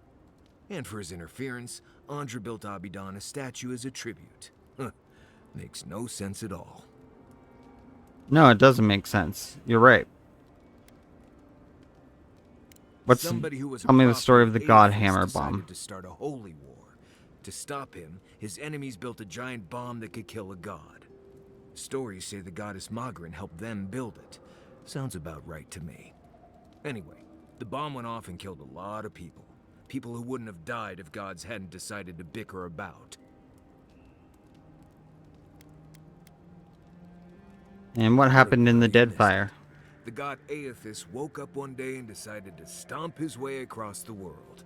And for his interference, Andra built Abidan a statue as a tribute. Huh. Makes no sense at all. No, it doesn't make sense. You're right. Tell me the story of the God Hammer bomb. To start a holy war. To stop him, his enemies built a giant bomb that could kill a god. Stories say the goddess Magrin helped them build it. Sounds about right to me. Anyway, The bomb went off and killed a lot of people. People who wouldn't have died if gods hadn't decided to bicker about. And what happened in the Deadfire? The god Aethys woke up one day and decided to stomp his way across the world.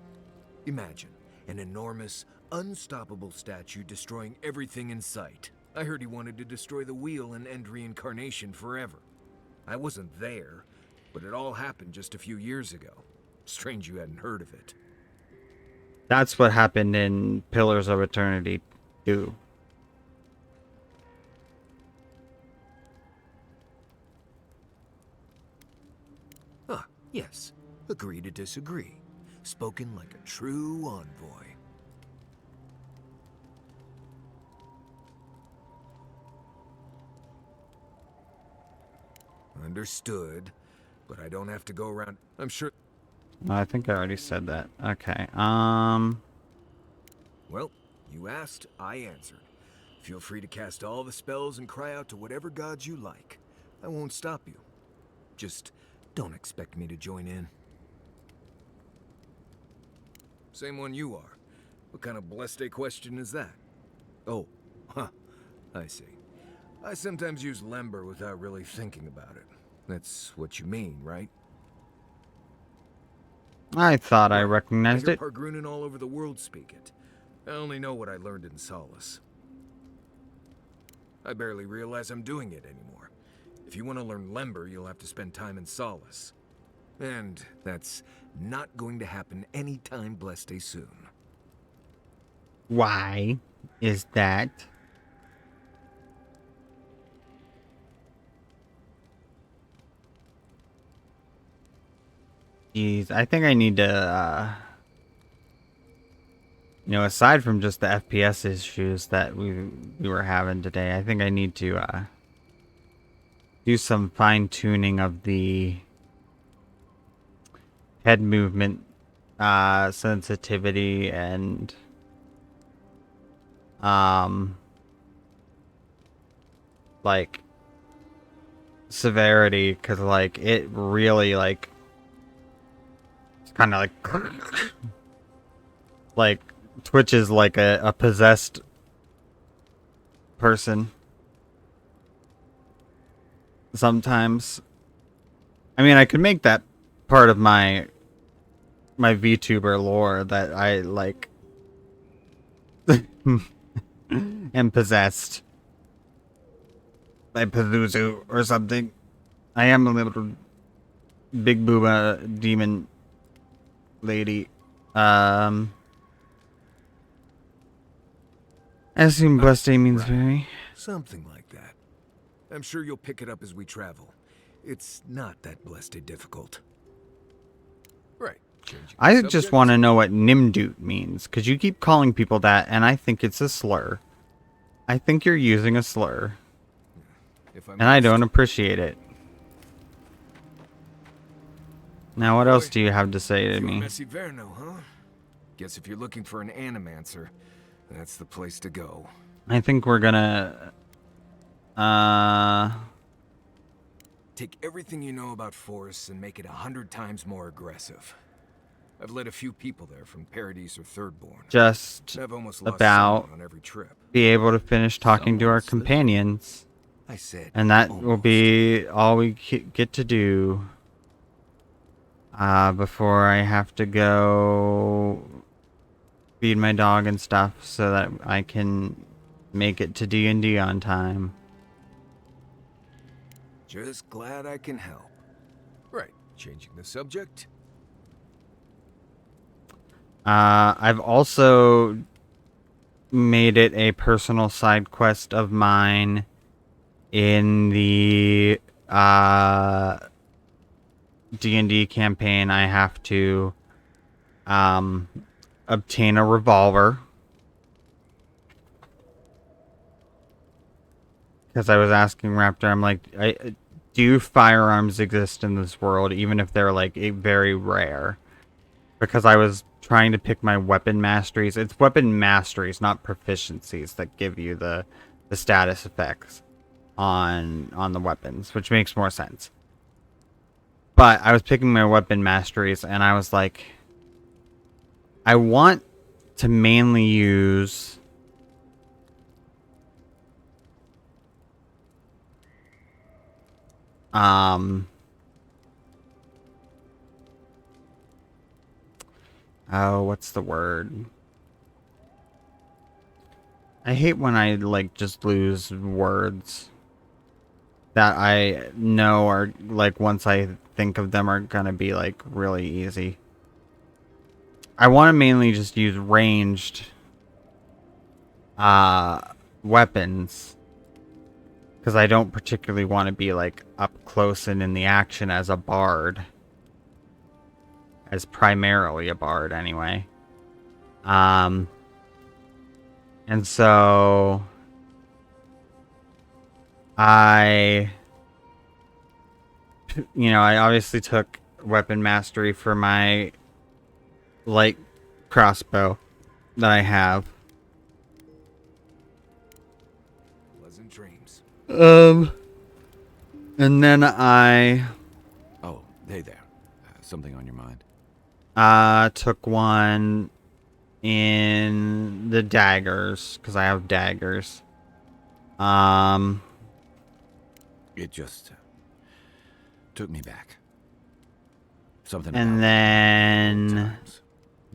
Imagine an enormous, unstoppable statue destroying everything in sight. I heard he wanted to destroy the wheel and end reincarnation forever. I wasn't there, but it all happened just a few years ago. Strange you hadn't heard of it. That's what happened in Pillars of Eternity 2. Ah, yes. Agree to disagree. Spoken like a true envoy. Understood, but I don't have to go around. I'm sure. I think I already said that. Okay. Well, you asked, I answered. Feel free to cast all the spells and cry out to whatever gods you like. I won't stop you. Just don't expect me to join in. Same one you are. What kind of blessed question is that? Oh, huh. I see. I sometimes use Lember without really thinking about it. That's what you mean, right? I thought I recognized I hear it. Pargrunin all over the world speak it. I only know what I learned in Solace. I barely realize I'm doing it anymore. If you want to learn Lember, you'll have to spend time in Solace. And that's not going to happen anytime blessed soon. Why is that? Jeez, I think I need to, you know, aside from just the FPS issues that we were having today, I think I need to, do some fine-tuning of the head movement, sensitivity and, like, severity, because, like, it really, like, kind of like twitches like a possessed person sometimes. I mean, I could make that part of my VTuber lore that I like am possessed by Pazuzu or something. I am a little big booba demon lady. I assume blessed means very. Something like that. I'm sure you'll pick it up as we travel. It's not that blessed difficult. Right. I just want to know what Nimdoot means, because you keep calling people that, and I think it's a slur. I think you're using a slur. And I don't appreciate it. Now, what else do you have to say to me? Messy Verno, huh? Guess if you're looking for an animancer, that's the place to go. I think we're gonna... Take everything you know about forests and make it 100 times more aggressive. I've led a few people there from Paradise or Thirdborn. Just I've almost lost about someone on every trip. be able to finish talking to our companions. I said and that will be all we get to do before I have to go feed my dog and stuff so that I can make it to D&D on time. Just glad I can help. Right, changing the subject. I've also made it a personal side quest of mine in the D&D campaign. I have to obtain a revolver. Because I was asking Raptor, I'm like, do firearms exist in this world, even if they're like very rare? Because I was trying to pick my weapon masteries. It's weapon masteries, not proficiencies, that give you the status effects on the weapons, which makes more sense. But I was picking my weapon masteries, and I was like, I want to mainly use oh, what's the word? I hate when I like just lose words that I know are like once I think of them are gonna be like really easy. I want to mainly just use ranged weapons because I don't particularly want to be like up close and in the action as a bard, as primarily a bard anyway. And so I obviously took weapon mastery for my light crossbow that I have. Pleasant dreams. And then I Oh, hey there. Something on your mind? took one in the daggers because I have daggers. It just took me back. Something and about then times.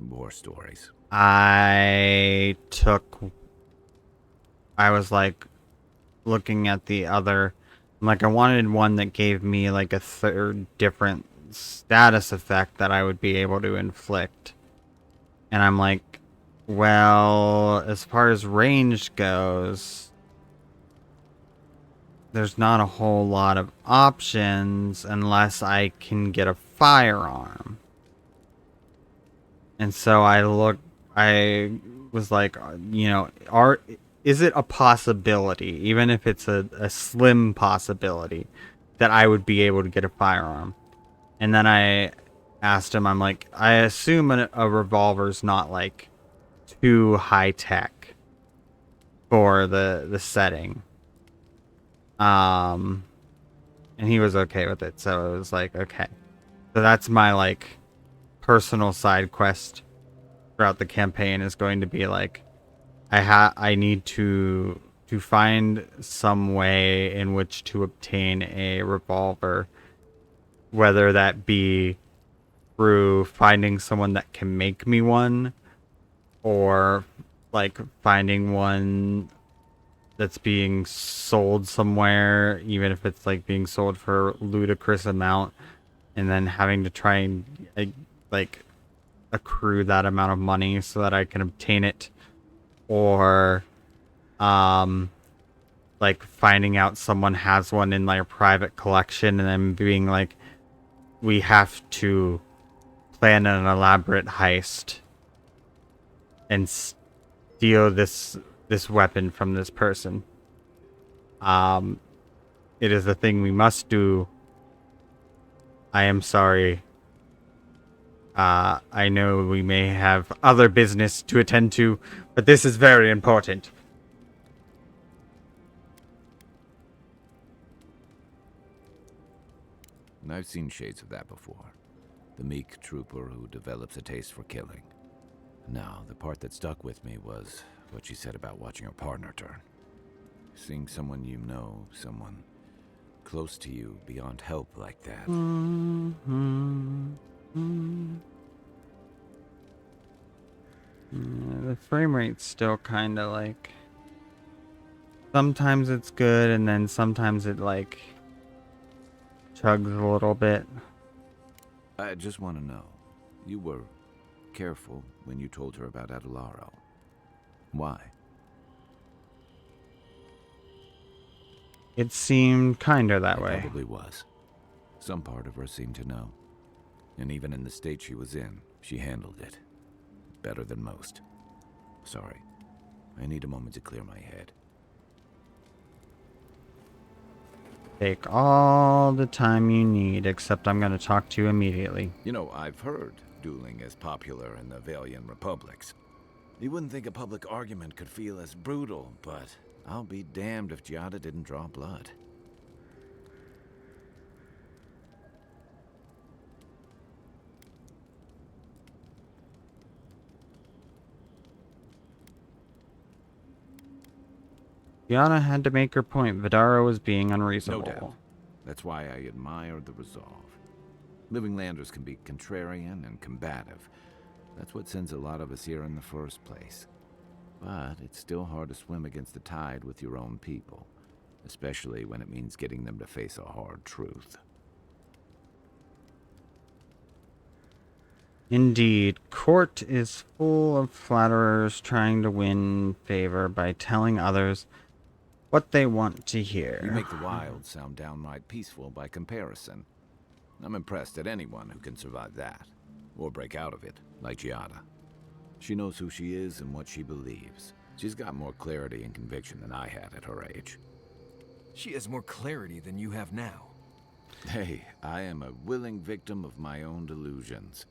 War stories. I was like looking at the other, like I wanted one that gave me like a third different status effect that I would be able to inflict. And I'm like, well, as far as range goes, there's not a whole lot of options unless I can get a firearm. And so I was like, is it a possibility, even if it's a slim possibility, that I would be able to get a firearm? And then I asked him, I'm like, I assume a revolver's not like too high tech for the setting. And he was okay with it, so it was like, okay. So that's my like personal side quest throughout the campaign is going to be like, I need to find some way in which to obtain a revolver, whether that be through finding someone that can make me one, or like finding one that's being sold somewhere, even if it's like being sold for a ludicrous amount, and then having to try and like accrue that amount of money so that I can obtain it, or like finding out someone has one in their private collection and then being like, we have to plan an elaborate heist and steal this weapon from this person. It is a thing we must do. I am sorry. I know we may have other business to attend to, but this is very important. I've seen shades of that before. The meek trooper who develops a taste for killing. Now, the part that stuck with me was what she said about watching her partner turn. Seeing someone you know, someone close to you, beyond help like that. The frame rate's still kind of like, sometimes it's good and then sometimes it like chugs a little bit. I just want to know, you were careful when you told her about Adelaro. Why? It seemed kinda that way. It probably was. Some part of her seemed to know. And even in the state she was in, she handled it. Better than most. Sorry. I need a moment to clear my head. Take all the time you need, except I'm going to talk to you immediately. You know, I've heard dueling is popular in the Valian republics. You wouldn't think a public argument could feel as brutal, but I'll be damned if Giada didn't draw blood. Gianna had to make her point. Vidara was being unreasonable. No doubt. That's why I admire the resolve. Living Landers can be contrarian and combative. That's what sends a lot of us here in the first place. But it's still hard to swim against the tide with your own people, especially when it means getting them to face a hard truth. Indeed, court is full of flatterers trying to win favor by telling others what they want to hear. You make the wild sound downright peaceful by comparison. I'm impressed at anyone who can survive that, or break out of it, like Giada. She knows who she is and what she believes. She's got more clarity and conviction than I had at her age. She has more clarity than you have now. Hey, I am a willing victim of my own delusions.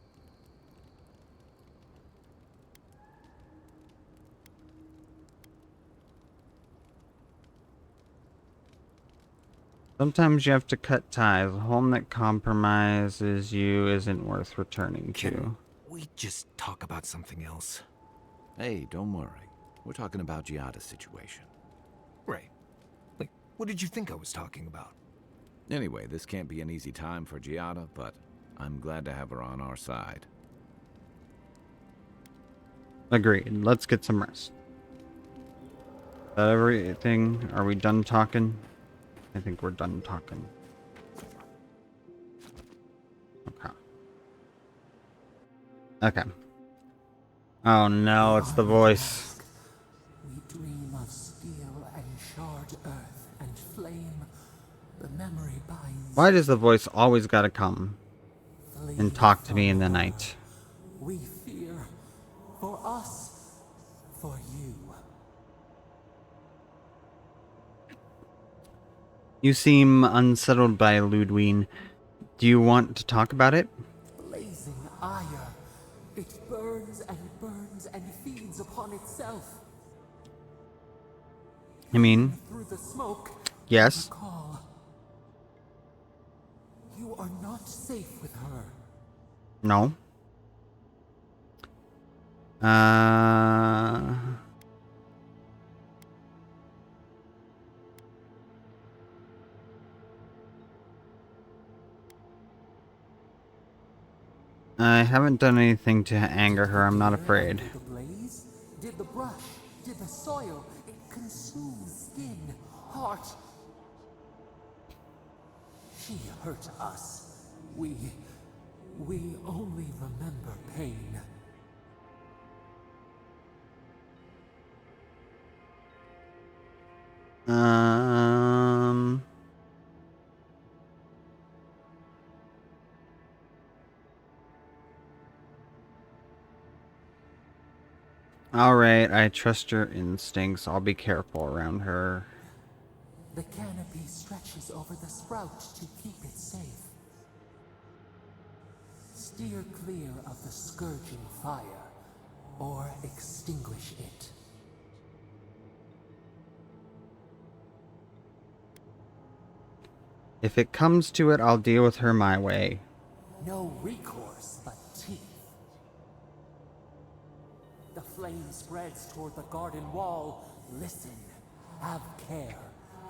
Sometimes you have to cut ties. A home that compromises you isn't worth returning to. Can we just talk about something else? Hey, don't worry. We're talking about Giada's situation. Right. Like, what did you think I was talking about? Anyway, this can't be an easy time for Giada, but I'm glad to have her on our side. Agreed. Let's get some rest. Is that everything? Are we done talking? I think we're done talking. Okay. Okay. Oh no, it's the voice. We dream of steel and charred earth and flame. The memory binds. Why does the voice always gotta come and talk to me in the night? We fear for us, for you. You seem unsettled by Ludwine. Do you want to talk about it? Blazing ire. It burns and feeds upon itself. I mean, Through the smoke, yes. recall. You are not safe with her. No. I haven't done anything to anger her. I'm not afraid. Did the blaze? Did the brush? Did the soil? It consumes skin, heart. She hurt us. We only remember pain. Alright, I trust your instincts. I'll be careful around her. The canopy stretches over the sprout to keep it safe. Steer clear of the scourging fire, or extinguish it. If it comes to it, I'll deal with her my way. No recourse but teeth. The flame spreads toward the garden wall. Listen. Have care.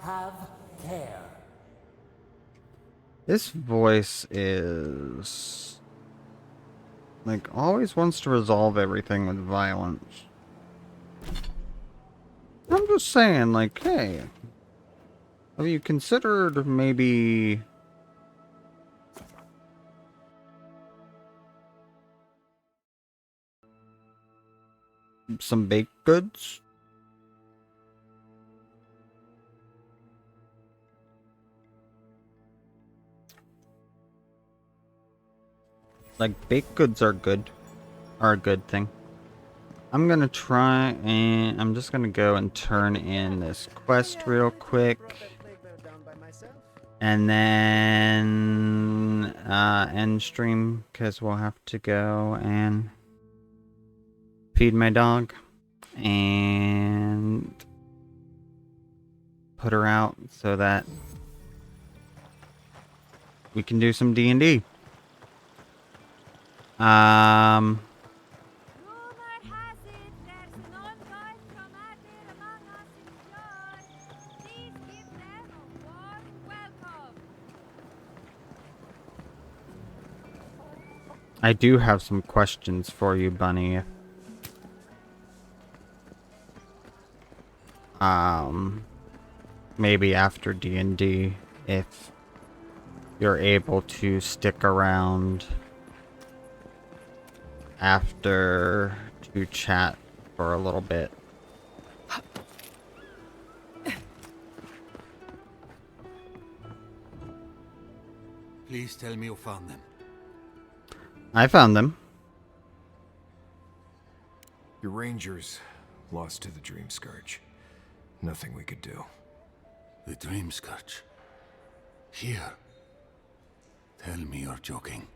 Have care. This voice is... like, always wants to resolve everything with violence. I'm just saying, like, hey... have you considered maybe... some baked goods? Like, baked goods are good. Are a good thing. I'm gonna try and... I'm just gonna go and turn in this quest real quick. And then... end stream, because we'll have to go and... feed my dog. And... put her out so that... we can do some D&D. I do have some questions for you, Bunny. Maybe after D&D, if you're able to stick around after to chat for a little bit. Please tell me you found them. I found them. Your rangers lost to the Dream Scourge. Nothing we could do. The Dream Scourge? Here? Tell me you're joking.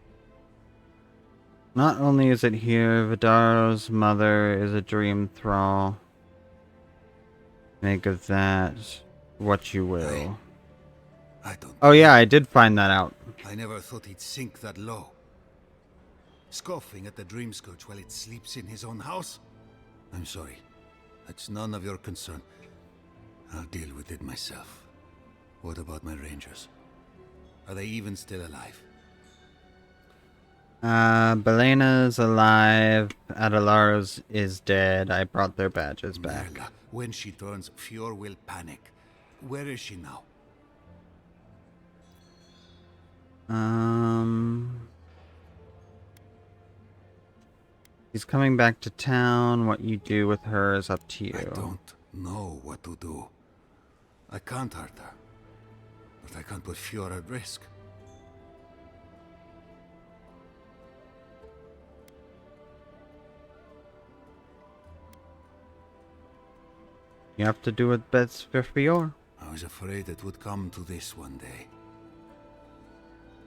Not only is it here, Vidaro's mother is a dream thrall. Make of that what you will. I don't. Oh yeah, I did find that out. I never thought he'd sink that low. Scoffing at the Dream Scourge while it sleeps in his own house? I'm sorry. That's none of your concern. I'll deal with it myself. What about my rangers? Are they even still alive? Belena's alive. Adelaro's is dead. I brought their badges back. Merla, when she turns, Fior will panic. Where is she now? She's coming back to town. What you do with her is up to you. I don't know what to do. I can't hurt her. But I can't put Fior at risk. You have to do what's best for Fior. I was afraid it would come to this one day.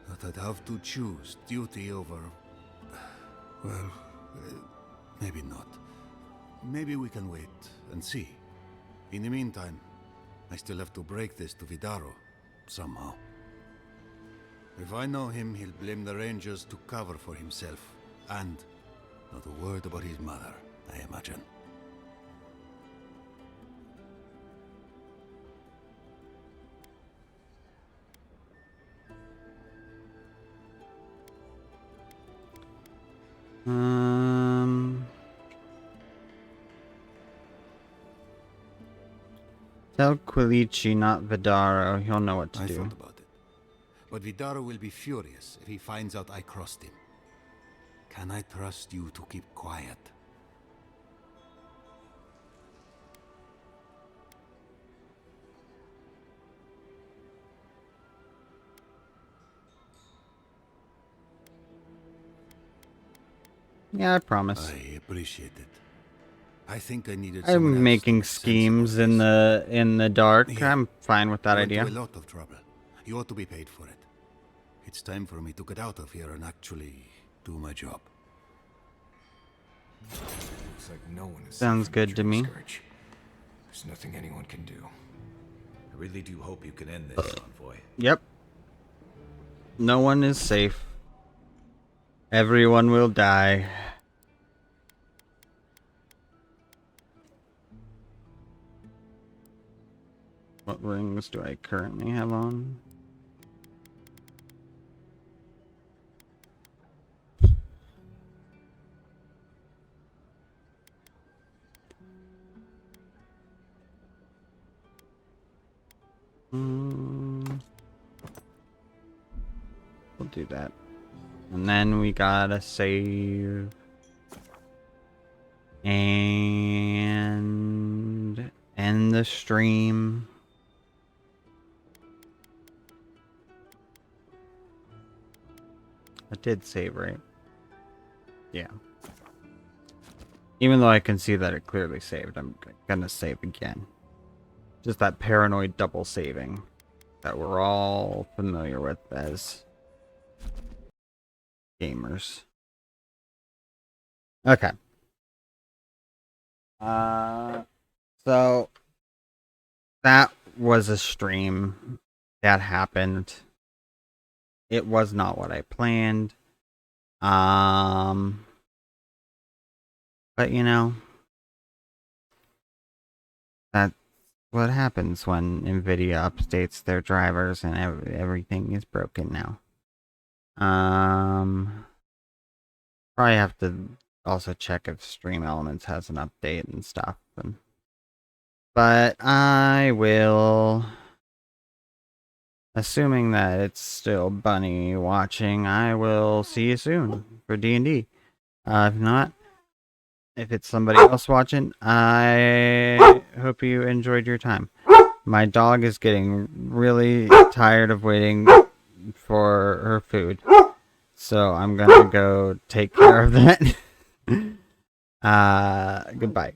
That I'd have to choose duty over... Well, maybe not. Maybe we can wait and see. In the meantime, I still have to break this to Vidaro, somehow. If I know him, he'll blame the Rangers to cover for himself. And not a word about his mother, I imagine. Tell Quilici, not Vidaro. He'll know what to do. I thought about it. But Vidaro will be furious if he finds out I crossed him. Can I trust you to keep quiet? Yeah, I promise. I appreciate it. I think I needed. I'm making schemes in the dark. Yeah. I'm fine with that idea. A lot of trouble. You ought to be paid for it. It's time for me to get out of here and actually do my job. Looks like no one is. Sounds good to me. There's nothing anyone can do. I really do hope you can end this, Envoy. Yep. No one is safe. Everyone will die. What rings do I currently have on? We'll do that. And then we gotta save. And end the stream. I did save, right? Yeah. Even though I can see that it clearly saved, I'm gonna save again. Just that paranoid double saving that we're all familiar with as gamers. Okay. So that was a stream that happened. It was not what I planned. But you know, that's what happens when Nvidia updates their drivers and everything is broken now. Probably have to also check if Stream Elements has an update and stuff. But I will, assuming that it's still Bunny watching, I will see you soon for D&D. If not, if it's somebody else watching, I hope you enjoyed your time. My dog is getting really tired of waiting for her food, so I'm gonna go take care of that. Goodbye.